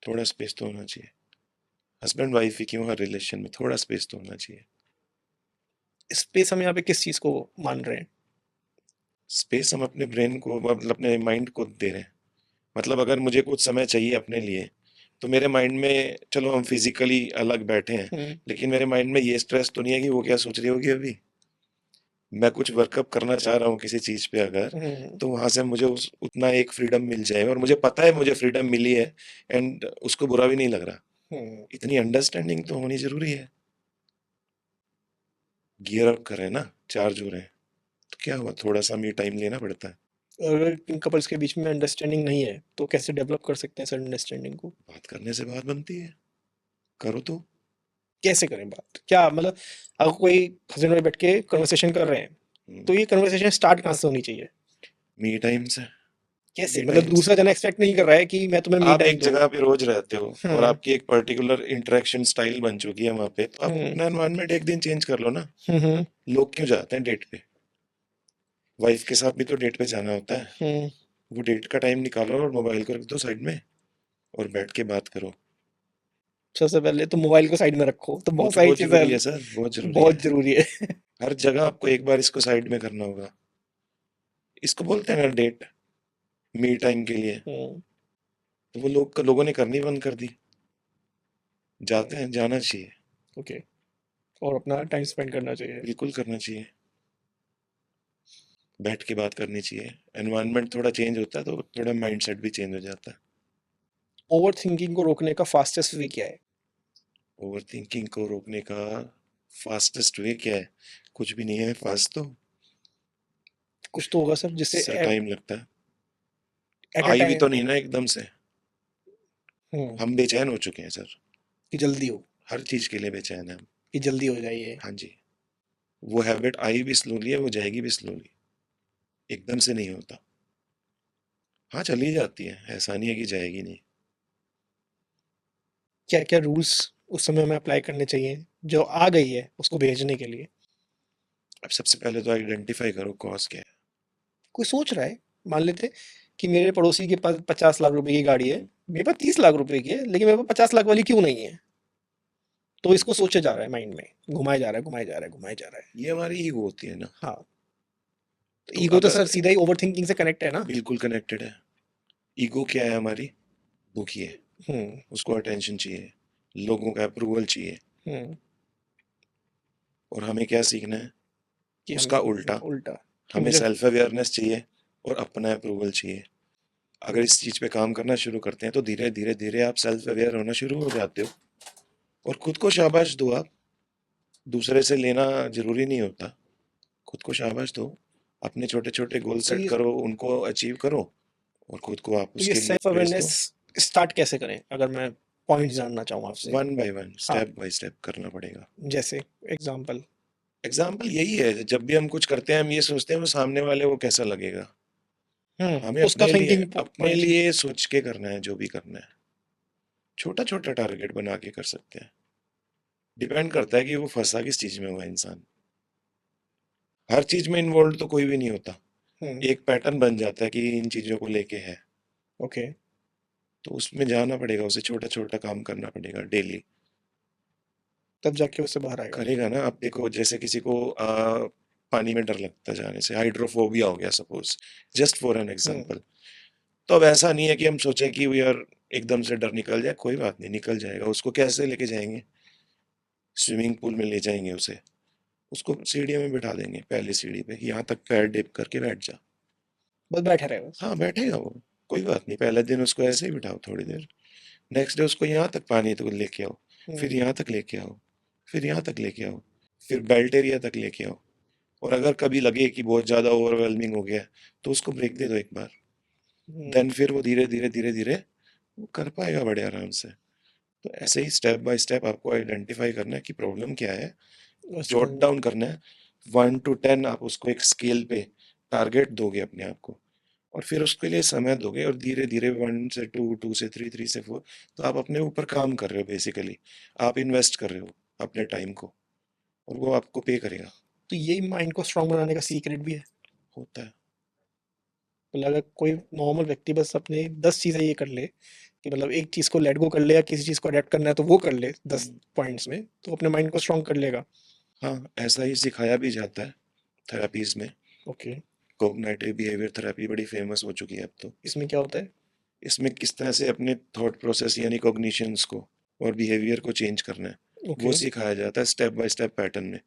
थोड़ा स्पेस तो होना चाहिए। हस्बैंड वाइफ ही क्यों, हर रिलेशन में थोड़ा स्पेस तो होना चाहिए। स्पेस हम यहाँ पे किस चीज को मान रहे हैं? स्पेस हम अपने ब्रेन को, मतलब अपने माइंड को दे रहे हैं। मतलब अगर मुझे कुछ समय चाहिए अपने लिए तो मेरे माइंड में, चलो हम फिजिकली अलग बैठे हैं, हम्म। लेकिन मेरे माइंड में ये स्ट्रेस तो नहीं है कि वो क्या सोच रही होगी अभी। मैं कुछ वर्कअप करना चाह रहा हूँ किसी चीज पे अगर, तो वहां से मुझे उतना एक फ्रीडम मिल जाए और मुझे पता है मुझे फ्रीडम मिली है, एंड उसको बुरा भी नहीं लग रहा। हम्म। इतनी अंडरस्टैंडिंग तो होनी जरूरी है। गियर अप कर रहे हैं ना, चार्ज हो रहे हैं, तो क्या हुआ, थोड़ा सा मी टाइम लेना पड़ता है। अगर इन कपल्स के बीच में अंडरस्टैंडिंग नहीं है तो कैसे डेवलप कर सकते हैं सर अंडरस्टैंडिंग को? बात करने से बात बनती है, करो तो। कैसे करें बात, क्या मतलब अगर कोई हस्बैंड वाइफ बैठ के कन्वर्सेशन कर रहे हैं तो ये कन्वर्सेशन स्टार्ट कहाँ से होनी चाहिए? मी टाइम से। कैसे मी मतलब टाइम से दूसरा जना एक्सपेक्ट नहीं कर रहा है कि मैं तुम्हें मी आप टाइम एक दूं? जगह पे रोज रहते हो और हम्म। आपकी एक पर्टिकुलर इंटरेक्शन स्टाइल बन चुकी है वहां पे, तो आप हम्म। अपना एनवायरनमेंट एक दिन चेंज कर लो ना। हम्म। लोग क्यों जाते हैं डेट पे? वाइफ के साथ भी तो डेट पे जाना होता है। हम्म। वो डेट का टाइम निकालो और मोबाइल को रख दो साइड में और बैठ के बात करो। सबसे पहले तो मोबाइल को साइड में रखो, तो वो बहुत तो सारी बहुत चीजें जरूरी है सर, बहुत जरूरी है। बहुत जरूरी है। हर जगह आपको एक बार इसको साइड में करना होगा। इसको बोलते हैं ना डेट, मी टाइम के लिए। हम्म। तो वो लोगों ने करनी बंद कर दी। जाते हैं, जाना चाहिए। ओके। और अपना टाइम स्पेंड करना चाहिए। बिल्कुल करना चाहिए। बैठ के बात करनी चाहिए। एनवायरनमेंट थोड़ा चेंज होता है तो थोड़ा माइंडसेट भी चेंज हो जाता है। ओवर थिंकिंग को रोकने का फास्टेस्ट वे क्या है? ओवर थिंकिंग को रोकने का फास्टेस्ट वे क्या है? कुछ भी नहीं है फास्ट तो। कुछ तो होगा सर जिससे सर टाइम लगता है। एट अ आई भी टाइम। तो नहीं ना एकदम से। हम बेचैन हो चुके हैं सर। कि जल्दी हो, हर चीज के लिए बेचैन है हम। कि जल्दी हो जाइए। हाँ जी। वो हैबिट आई भी स्लोली है, वो जाएगी भी स्लोली। एकदम से नहीं होता। हाँ चली जाती है, ऐसा नहीं है कि जाएगी नहीं। क्या क्या रूल्स उस समय में अप्लाई करने चाहिए जो आ गई है उसको भेजने के लिए? अब सबसे पहले तो आइडेंटिफाई करो कॉज क्या है। कोई सोच रहा है, मान लेते कि मेरे पड़ोसी के पास 50 लाख रुपए की गाड़ी है, मेरे पास 30 लाख रुपए की है, लेकिन मेरे पास 50 लाख वाली क्यों नहीं है? तो इसको सोचे जा रहा है, माइंड में घुमाया जा रहा है, घुमाया जा रहा है, घुमाया जा रहा है। ये हमारी ईगो होती है ना। हाँ। तो तो ईगो तो अगर, सर सीधा ही ओवर थिंकिंग से कनेक्ट है ना? बिल्कुल कनेक्टेड है। ईगो क्या है हमारी? भूखी है। हम्म। उसको अटेंशन चाहिए, लोगों का अप्रूवल चाहिए। हम्म। और हमें क्या सीखना है? कि हम उसका उल्टा। उल्टा, कि हमें मुझे सेल्फ अवेयरनेस चाहिए और अपना अप्रूवल चाहिए। अगर इस चीज पे काम करना शुरू करते हैं तो धीरे धीरे धीरे आप सेल्फ अवेयर होना शुरू हो जाते हो और खुद को शाबाश दो आप। दूसरे से लेना जरूरी नहीं होता। खुद को शाबाश दो। अपने छोटे छोटे गोल तो सेट ये करो, उनको अचीव करो और खुद को आप तो ये उसके लिए सेल्फ प्रेज अवेयरनेस दो। स्टार्ट कैसे करें अगर मैं पॉइंट जानना चाहूँ आपसे? वन बाय वन, हाँ। स्टेप बाय स्टेप करना पड़ेगा। जैसे एग्जांपल। एग्जाम्पल यही है, जब भी हम कुछ करते हैं हम ये सोचते हैं वो सामने वाले को कैसा लगेगा। हमें उसका अपने लिए थिंकिंग अपने लिए सोच के करना है, जो भी करना है छोटा छोटा टारगेट बना के कर सकते हैं। डिपेंड करता है कि वो फंसा किस चीज में हुआ इंसान। हर चीज में इन्वॉल्व तो कोई भी नहीं होता, एक पैटर्न बन जाता है कि इन चीजों को लेके है, ओके, तो उसमें जाना पड़ेगा, उसे छोटा छोटा काम करना पड़ेगा डेली। तब जाके उससे बाहर आएगा। करेगा ना। आप देखो, जैसे किसी को पानी में डर लगता है जाने से, हाइड्रोफोबिया हो गया suppose, just for an example. तो अब ऐसा नहीं है कि हम सोचें कि वी आर एकदम से डर निकल जाए, कोई बात नहीं, निकल जाएगा। उसको कैसे लेके जाएंगे? स्विमिंग पूल में ले जाएंगे उसे, उसको सीढ़ी में बिठा देंगे, पहली सीढ़ी पे यहाँ तक पैर डिप करके बैठ जा। बस बैठा रहेगा। हाँ बैठेगा वो, कोई बात नहीं। पहले दिन उसको ऐसे ही बिठाओ थोड़ी देर, नेक्स्ट डे उसको यहाँ तक पानी तो लेके आओ, फिर यहाँ तक लेके आओ, फिर यहाँ तक लेके आओ, फिर बेल्ट एरिया तक लेके आओ। और अगर कभी लगे कि बहुत ज्यादा ओवरवेलमिंग हो गया तो उसको ब्रेक दे दो एक बार। देन फिर वो धीरे धीरे धीरे धीरे वो कर पाएगा बड़े आराम से। तो ऐसे ही स्टेप बाय स्टेप आपको आइडेंटिफाई करना है कि प्रॉब्लम क्या है, जॉट डाउन करना है। 1 to 10 आप उसको एक स्केल पे टारगेट दोगे अपने आप को, और फिर उसके लिए समय दोगे, और धीरे धीरे 1 से 2, 2 से 3, 3 से 4, तो आप अपने ऊपर काम कर रहे हो बेसिकली। आप इन्वेस्ट कर रहे हो अपने टाइम को, और वो आपको पे करेगा। तो यही माइंड को स्ट्रांग बनाने का सीक्रेट भी है। होता है। मतलब अगर कोई नॉर्मल व्यक्ति बस अपने 10 चीज़ें ये कर ले कि मतलब एक चीज़ को लेट गो कर ले या किसी चीज़ को अडेप्ट करना है तो वो कर ले 10 पॉइंट्स में, तो अपने माइंड को स्ट्रांग कर लेगा। हाँ, ऐसा ही सिखाया भी जाता है थेरापीज में। ओके, कोग्निटिव बिहेवियर थेरेपी बड़ी फेमस हो चुकी है अब तो। इसमें क्या होता है? इसमें किस तरह से अपने थॉट प्रोसेस यानी कॉग्निशंस को और बिहेवियर को चेंज करना है, वो ओके। सिखाया जाता है स्टेप बाय स्टेप पैटर्न में।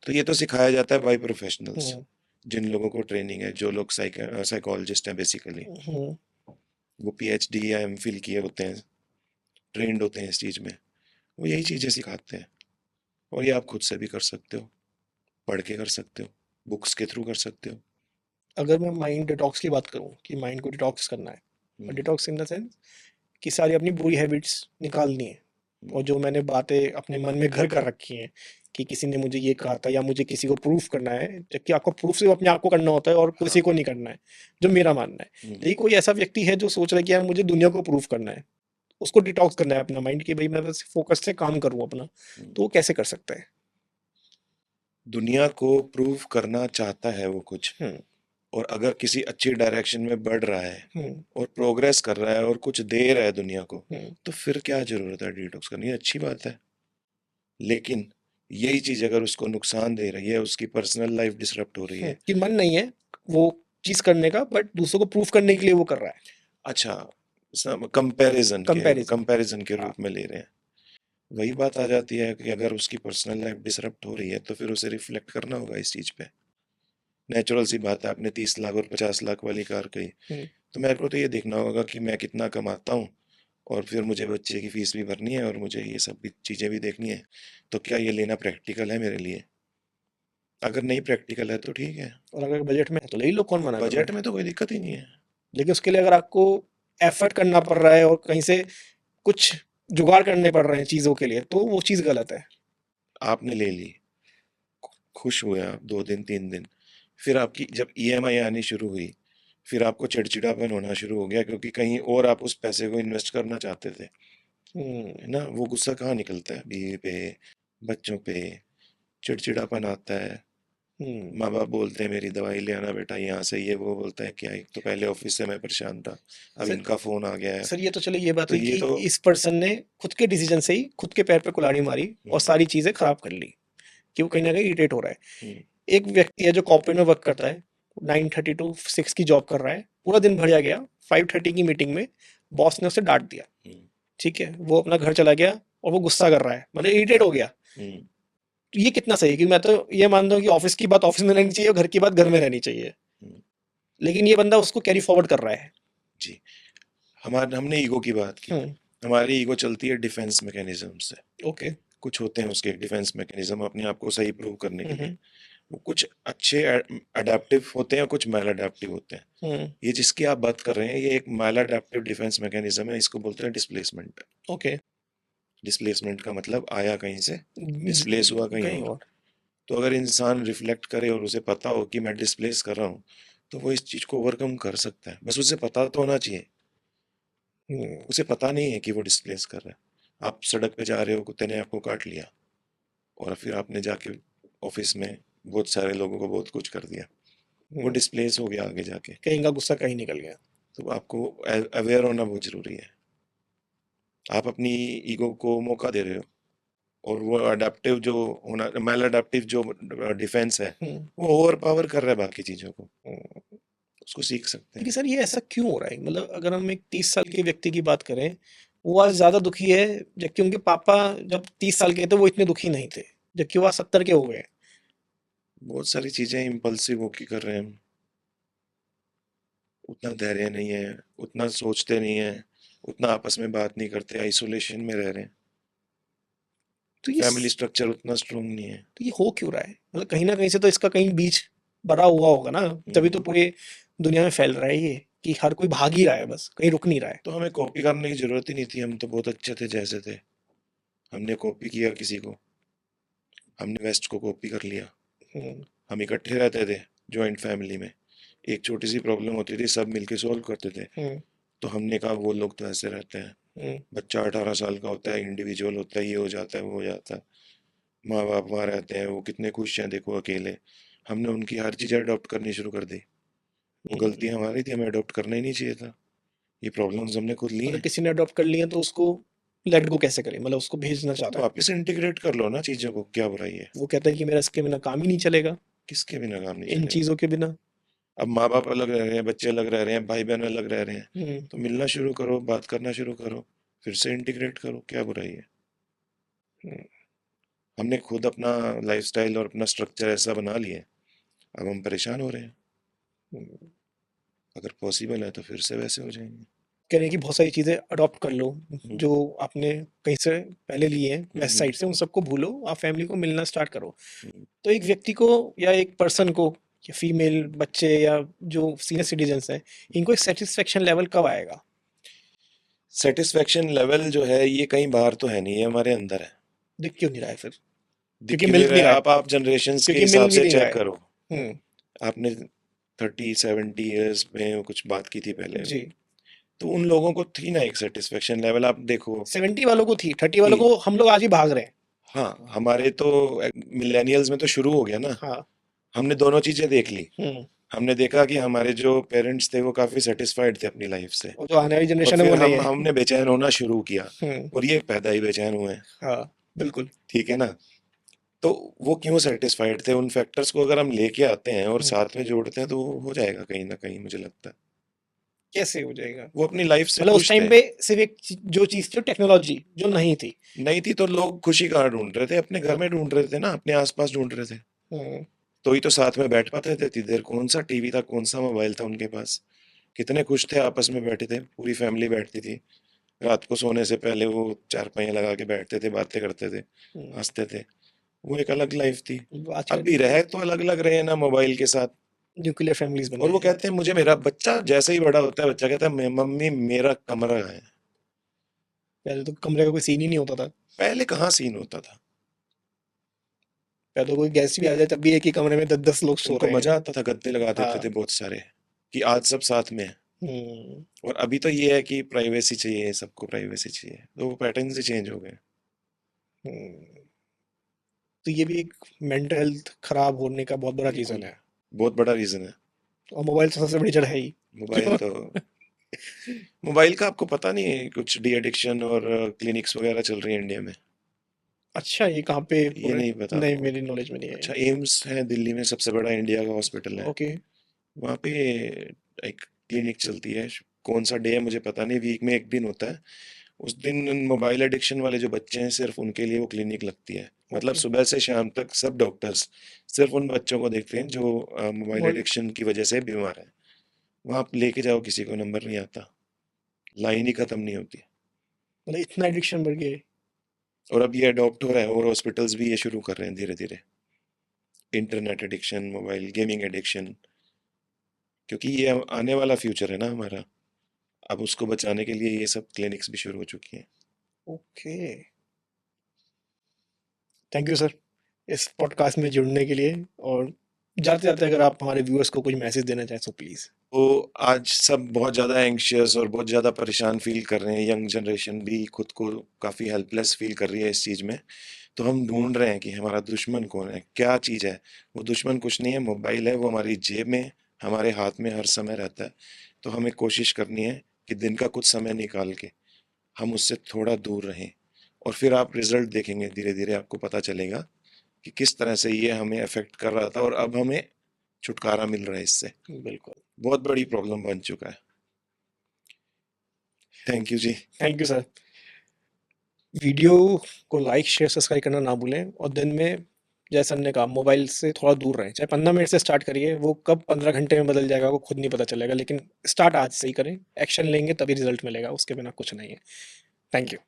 तो ये तो सिखाया जाता है बाय प्रोफेशनल्स, हम्म, जिन लोगों को ट्रेनिंग है, जो लोग साइकोलॉजिस्ट हैं बेसिकली। हम्म। वो पीएचडी या एमफिल किए होते हैं, ट्रेंड होते हैं इस चीज़ में, वो यही चीज़ें सिखाते हैं। और ये आप खुद से भी कर सकते हो, पढ़ के कर सकते हो, बुक्स के थ्रू कर सकते हो। अगर मैं माइंड डिटॉक्स की बात करूँ कि माइंड को डिटॉक्स करना है, और हम्म, डिटॉक्स इन द सेंस कि सारी अपनी बुरी हैबिट्स निकालनी है, और हम्म, जो मैंने बातें अपने मन में घर कर रखी हैं कि किसी ने मुझे ये कहा था या मुझे किसी को प्रूफ करना है, जबकि आपको प्रूफ सिर्फ अपने आप को करना होता है और किसी हाँ, को नहीं करना है, जो मेरा मानना है। हम्म, यदि कोई ऐसा व्यक्ति है जो सोच रहा है कि यार मुझे दुनिया को प्रूफ करना है, उसको डिटॉक्स करना है अपना माइंड कि भाई मैं बस फोकस से काम करूँ अपना, हम्म। तो वो कैसे कर सकता है? दुनिया को प्रूव करना चाहता है वो कुछ, हम्म, और अगर किसी अच्छी डायरेक्शन में बढ़ रहा है हम्म, और प्रोग्रेस कर रहा है और कुछ दे रहा है दुनिया को, हम्म, तो फिर क्या जरूरत है डिटॉक्स करनी? अच्छी बात है। लेकिन यही चीज अगर उसको नुकसान दे रही है, उसकी पर्सनल लाइफ डिसरप्ट हो रही है। कि मन नहीं है वो चीज करने का, बट दूसरों को प्रूफ करने के लिए वो कर रहा है। अच्छा, कंपैरिजन। कंपैरिजन के हाँ। रूप में ले रहे हैं। वही बात आ जाती है कि अगर उसकी पर्सनल लाइफ डिसरप्ट हो रही है तो फिर उसे रिफ्लेक्ट करना होगा इस चीज पे। नेचुरल सी बात है, आपने 30 लाख और 50 लाख वाली कार कही, हम्म, तो मेरे को तो ये देखना होगा कि मैं कितना कमाता हूँ, और फिर मुझे बच्चे की फीस भी भरनी है, और मुझे ये सब भी चीज़ें भी देखनी है। तो क्या ये लेना प्रैक्टिकल है मेरे लिए? अगर नहीं प्रैक्टिकल है तो ठीक है। और अगर बजट में है तो ले लो, कौन मना कर रहा बजट है? में तो कोई दिक्कत ही नहीं है। लेकिन उसके लिए अगर आपको एफर्ट करना पड़ रहा है और कहीं से कुछ जुगाड़ करने पड़ रहे हैं चीज़ों के लिए, तो वो चीज़ गलत है। आपने ले ली, खुश हुए आप 2 दिन 3 दिन, फिर आपकी जब ईएमआई आनी शुरू हुई, फिर आपको चिड़चिड़ापन होना शुरू हो गया, क्योंकि कहीं और आप उस पैसे को इन्वेस्ट करना चाहते थे, है हम्म, ना? वो गुस्सा कहाँ निकलता है? बीवी पे, बच्चों पे चिड़चिड़ापन आता है। हम्म। माँ बाप बोलते हैं मेरी दवाई ले आना बेटा यहाँ से, ये वो बोलता है क्या, एक तो पहले ऑफिस से मैं परेशान था, अब सर इनका फोन आ गया है। सर ये तो चलो ये बात तो हुई ये कि तो इस पर्सन ने खुद के डिसीजन से ही खुद के पैर पे कुल्हाड़ी मारी और हम्म, सारी चीज़ें खराब कर ली, कि वो कहीं ना कहीं इरिटेट हो रहा है। हम्म, एक व्यक्ति है जो कॉर्पोरेट में वर्क करता है, 9:30 to 6 की जॉब कर रहा है, पूरा दिन भर गया, 5:30 की मीटिंग में बॉस ने उसे डांट दिया। हम्म, ठीक है, वो अपना घर चला गया और वो गुस्सा कर रहा है, मतलब इरिटेट हो गया। हम्म, तो ये कितना सही है? कि मैं तो ये मानता हूँ कि ऑफिस की बात ऑफिस में रहनी चाहिए और घर की बात घर में रहनी चाहिए, हम्म, लेकिन ये बंदा उसको कैरी फॉरवर्ड कर रहा है। जी। हमारे हमने ईगो की बात की। हम्म। हमारी ईगो चलती है डिफेंस मैकेनिज्म से। ओके। कुछ होते हैं उसके डिफेंस मैकेनिज्म अपने आप को सही प्रूव करने के लिए। हम्म, वो कुछ अच्छे अडेप्टिव होते हैं, कुछ मैल अडेप्टिव होते हैं। हम्म। ये जिसकी आप बात कर रहे हैं, ये एक मैल अडेप्टिव डिफेंस मैकेनिज्म है, इसको बोलते हैं डिस्प्लेसमेंट। ओके। डिस्प्लेसमेंट का मतलब आया कहीं से, डिस्प्लेस हुआ कहीं कहीं और। और। तो अगर इंसान रिफ्लेक्ट करे और उसे पता हो कि मैं डिस्प्लेस कर रहा हूँ, तो वो इस चीज को ओवरकम कर सकता है, बस उसे पता तो होना चाहिए। उसे पता नहीं है कि वो डिस्प्लेस कर रहा है। आप सड़क पे जा रहे हो, कुत्ते ने आपको काट लिया, और फिर आपने जाके ऑफिस में बहुत सारे लोगों को बहुत कुछ कर दिया, वो डिस्प्लेस हो गया आगे जाके। कहीं का गुस्सा कहीं निकल गया। तो आपको अवेयर होना बहुत जरूरी है। आप अपनी ईगो को मौका दे रहे हो, और वो अडेप्टिव जो होना, मैल अडेप्टिव जो डिफेंस है, वो ओवर पावर कर रहा है बाकी चीजों को। उसको सीख सकते लेकिन हैं। सर ये ऐसा क्यों हो रहा है? मतलब अगर हम एक 30 साल के व्यक्ति की बात करें, वो आज ज्यादा दुखी है, जबकि उनके पापा जब 30 साल के थे वो इतने दुखी नहीं थे, जबकि वो आज 70 के हो गए। बहुत सारी चीजें इम्पल्सिव होके कर रहे हैं हम। उतना धैर्य नहीं है, उतना सोचते नहीं है, उतना आपस में बात नहीं करते, आइसोलेशन में रह रहे हैं। तो ये फैमिली स्ट्रक्चर उतना स्ट्रोंग नहीं है। तो ये हो क्यों रहा है? मतलब कहीं ना कहीं से तो इसका कहीं बीज भरा हुआ होगा ना, तभी तो पूरी दुनिया में फैल रहा है ये, कि हर कोई भाग ही रहा है, बस कहीं रुक नहीं रहा है। तो हमें कॉपी करने की जरूरत ही नहीं थी, हम तो बहुत अच्छे थे जैसे थे। हमने कॉपी किया किसी को, हमने वेस्ट को कॉपी कर लिया। हम्म, हम इकट्ठे रहते थे जॉइंट फैमिली में, एक छोटी सी प्रॉब्लम होती थी सब मिलके सॉल्व करते थे। हम्म, तो हमने कहा वो लोग तो ऐसे रहते हैं, हम्म, बच्चा 18 साल का होता है, इंडिविजुअल होता है, ये हो जाता है वो हो जाता है, माँ बाप वहाँ रहते हैं, वो कितने खुश हैं देखो अकेले। हमने उनकी हर चीज़ अडॉप्ट करनी शुरू कर दी। वो गलती हमारी थी, हमें अडॉप्ट करना ही नहीं चाहिए था। ये प्रॉब्लम्स हमने खुद ली अगर हैं। किसी ने अडॉप्ट कर लिया तो उसको लेट गो कैसे करें? मतलब उसको भेजना तो चाहता है, वापस इंटीग्रेट कर लो ना चीज़ों को, क्या बुराई है। वो कहता है कि मेरा इसके बिना काम ही नहीं चलेगा, किसके बिना काम नहीं इन चलेगा। चीजों के बिना। अब माँ बाप अलग रह रहे हैं, बच्चे अलग रह रहे हैं, भाई बहन अलग रह रहे हैं, हम्म, तो मिलना शुरू करो, बात करना शुरू करो, फिर से इंटीग्रेट करो, क्या बुराई है। हम्म, हमने खुद अपना लाइफस्टाइल और अपना स्ट्रक्चर ऐसा बना लिया है, अब हम परेशान हो रहे हैं। हम्म। अगर पॉसिबल है तो फिर से वैसे हो जाएंगे। कह रहे हैं कि बहुत सारी चीजें अडॉप्ट कर लो हम्म, जो आपने कहीं से पहले लिए हैं, वेस्ट हम्म, साइड से, उन सबको भूलो, आप फैमिली को मिलना स्टार्ट करो। हम्म। तो एक व्यक्ति को या एक पर्सन को, या फीमेल बच्चे या जो सीनियर सिटीजन्स हैं, इनको एक सेटिस्फेक्शन लेवल कब आएगा? सेटिस्फेक्शन लेवल जो है ये कहीं बाहर तो है नहीं, ये हमारे अंदर है। दिख क्यों नहीं रहा है फिर? दिख क्योंकि क्यों नहीं मिल रहा नहीं है? रहा है, आप जनरेशन्स के क्योंकि मिल हिसाब भी से नहीं रहा चेक है। करो। हम्म, आपने 30-70 ईयर्स में कुछ बात की थी पहले, जी। तो उन लोगों को थी ना एक सेटिस्फेक्शन लेवल, आप देखो 70 वालों को थी, 30 वालों कि को हम लोग आज ही भाग रहे हैं। हाँ, हमारे तो मिलेनियल्स में तो शुरू हो गया ना। हाँ। हमने दोनों चीजें देख ली। हम्म। हमने देखा कि हमारे जो पेरेंट्स थे वो काफी सेटिस्फाइड थे अपनी लाइफ से, और जो आने वाली और जनरेशन है वो फिर नहीं हम है। हमने बेचैन होना शुरू किया, हम्म। और ये पैदा ही बेचैन हुए हैं। हाँ, बिल्कुल। ठीक है ना। तो वो क्यों सेटिस्फाइड थे, उन फैक्टर्स को अगर हम लेके आते हैं और हम्म, साथ में जोड़ते हैं तो वो हो जाएगा कहीं ना कहीं, मुझे लगता है। कैसे हो जाएगा? वो अपनी लाइफ से मतलब उस खुश टाइम थे। पे सिर्फ एक जो चीज थी, टेक्नोलॉजी जो नहीं थी। नहीं थी तो लोग खुशी कहाँ ढूंढ रहे थे, अपने घर में ढूंढ रहे थे ना, अपने आसपास ढूंढ रहे थे। हम्म, तो ही तो साथ में बैठ पाते थे इतनी देर। कौन सा टीवी था, कौन सा मोबाइल था उनके पास। कितने खुश थे, आपस में बैठे थे, पूरी फैमिली बैठती थी। रात को सोने से पहले वो चारपाइयाँ लगा के बैठते थे, बातें करते थे, हम्म। हंसते थे। वो एक अलग लाइफ थी। अब आजकल भी रहे तो अलग अलग रहे ना मोबाइल के साथ। न्यूक्लियर फैमिलीज बन और गए वो हैं। कहते हैं, मुझे मेरा बच्चा जैसे ही बड़ा होता है, बच्चा कहता है मम्मी मेरा कमरा है। पहले तो कमरे का कोई सीन ही नहीं होता था। पहले कहाँ सीन होता था। पहले तो कोई गेस्ट भी आ जाए तब भी एक ही कमरे में 10-10 लोग सो उनको रहे हैं। मजा आता था, गद्दे लगा देते थे हाँ। बहुत सारे, कि आज सब साथ में है। हम्म, और अभी तो ये है कि प्राइवेसी चाहिए, सबको प्राइवेसी चाहिए, तो वो पैटर्न ही चेंज हो गए। हम्म। तो ये भी एक मेंटल हेल्थ खराब होने का बहुत बड़ा रीजन बिल्कुल, है। बहुत बड़ा रीजन है। और मोबाइल तो सबसे बड़ी जड़ है ही। मोबाइल तो, मोबाइल का आपको पता नहीं है, कुछ डी एडिक्शन और क्लिनिक्स वगैरह चल रही है इंडिया में। अच्छा, ये कहाँ पे ये पूरे? नहीं पता नहीं, आपको। मेरी नॉलेज में नहीं है। अच्छा, एम्स है दिल्ली में, सबसे बड़ा इंडिया का हॉस्पिटल है। ओके। वहाँ पे एक क्लिनिक चलती है, कौन सा डे है मुझे पता नहीं, वीक में एक दिन होता है। उस दिन मोबाइल एडिक्शन वाले जो बच्चे हैं, सिर्फ उनके लिए वो क्लिनिक लगती है। मतलब ओके। सुबह से शाम तक सब डॉक्टर्स सिर्फ उन बच्चों को देखते हैं जो मोबाइल मोबाइल एडिक्शन की वजह से बीमार है। वहाँ आप लेके जाओ, किसी को नंबर नहीं आता, लाइन ही खत्म नहीं होती। मतलब इतना एडिक्शन बढ़ गया है। और अब ये अडॉप्ट हो रहा है, और हॉस्पिटल्स भी ये शुरू कर रहे हैं धीरे धीरे। Internet addiction, mobile gaming addiction, क्योंकि ये आने वाला फ्यूचर है ना हमारा। अब उसको बचाने के लिए ये सब क्लिनिक्स भी शुरू हो चुकी हैं। ओके। थैंक यू सर, इस पॉडकास्ट में जुड़ने के लिए और जाते-जाते अगर आप हमारे व्यूअर्स को कोई मैसेज देना चाहें सो प्लीज़। तो आज सब बहुत ज़्यादा एंग्शियस और बहुत ज़्यादा परेशान फ़ील कर रहे हैं, यंग जनरेशन भी खुद को काफ़ी हेल्पलेस फ़ील कर रही है इस चीज़ में। तो हम ढूँढ रहे हैं कि हमारा दुश्मन कौन है? क्या चीज़ है? वो दुश्मन कुछ नहीं है, मोबाइल है, वो हमारी जेब में, हमारे हाथ में हर समय रहता है। तो हमें कोशिश करनी है कि दिन का कुछ समय निकाल के हम उससे थोड़ा दूर रहें और फिर आप रिज़ल्ट देखेंगे, धीरे-धीरे आपको पता चलेगा कि किस तरह से ये हमें अफ़ेक्ट कर रहा था और अब हमें छुटकारा मिल रहा है इससे। बिल्कुल। बहुत बड़ी प्रॉब्लम बन चुका है। Thank you ji. Thank you sir. Video को लाइक, शेयर, सब्सक्राइब करना ना भूलें और दिन में जैसे हमने कहा मोबाइल से थोड़ा दूर रहें। चाहे 15 मिनट से स्टार्ट करिए, वो कब 15 घंटे में बदल जाएगा वो खुद नहीं पता चलेगा, लेकिन स्टार्ट आज से ही करें। एक्शन लेंगे तभी रिज़ल्ट मिलेगा, उसके बिना कुछ नहीं है। Thank you.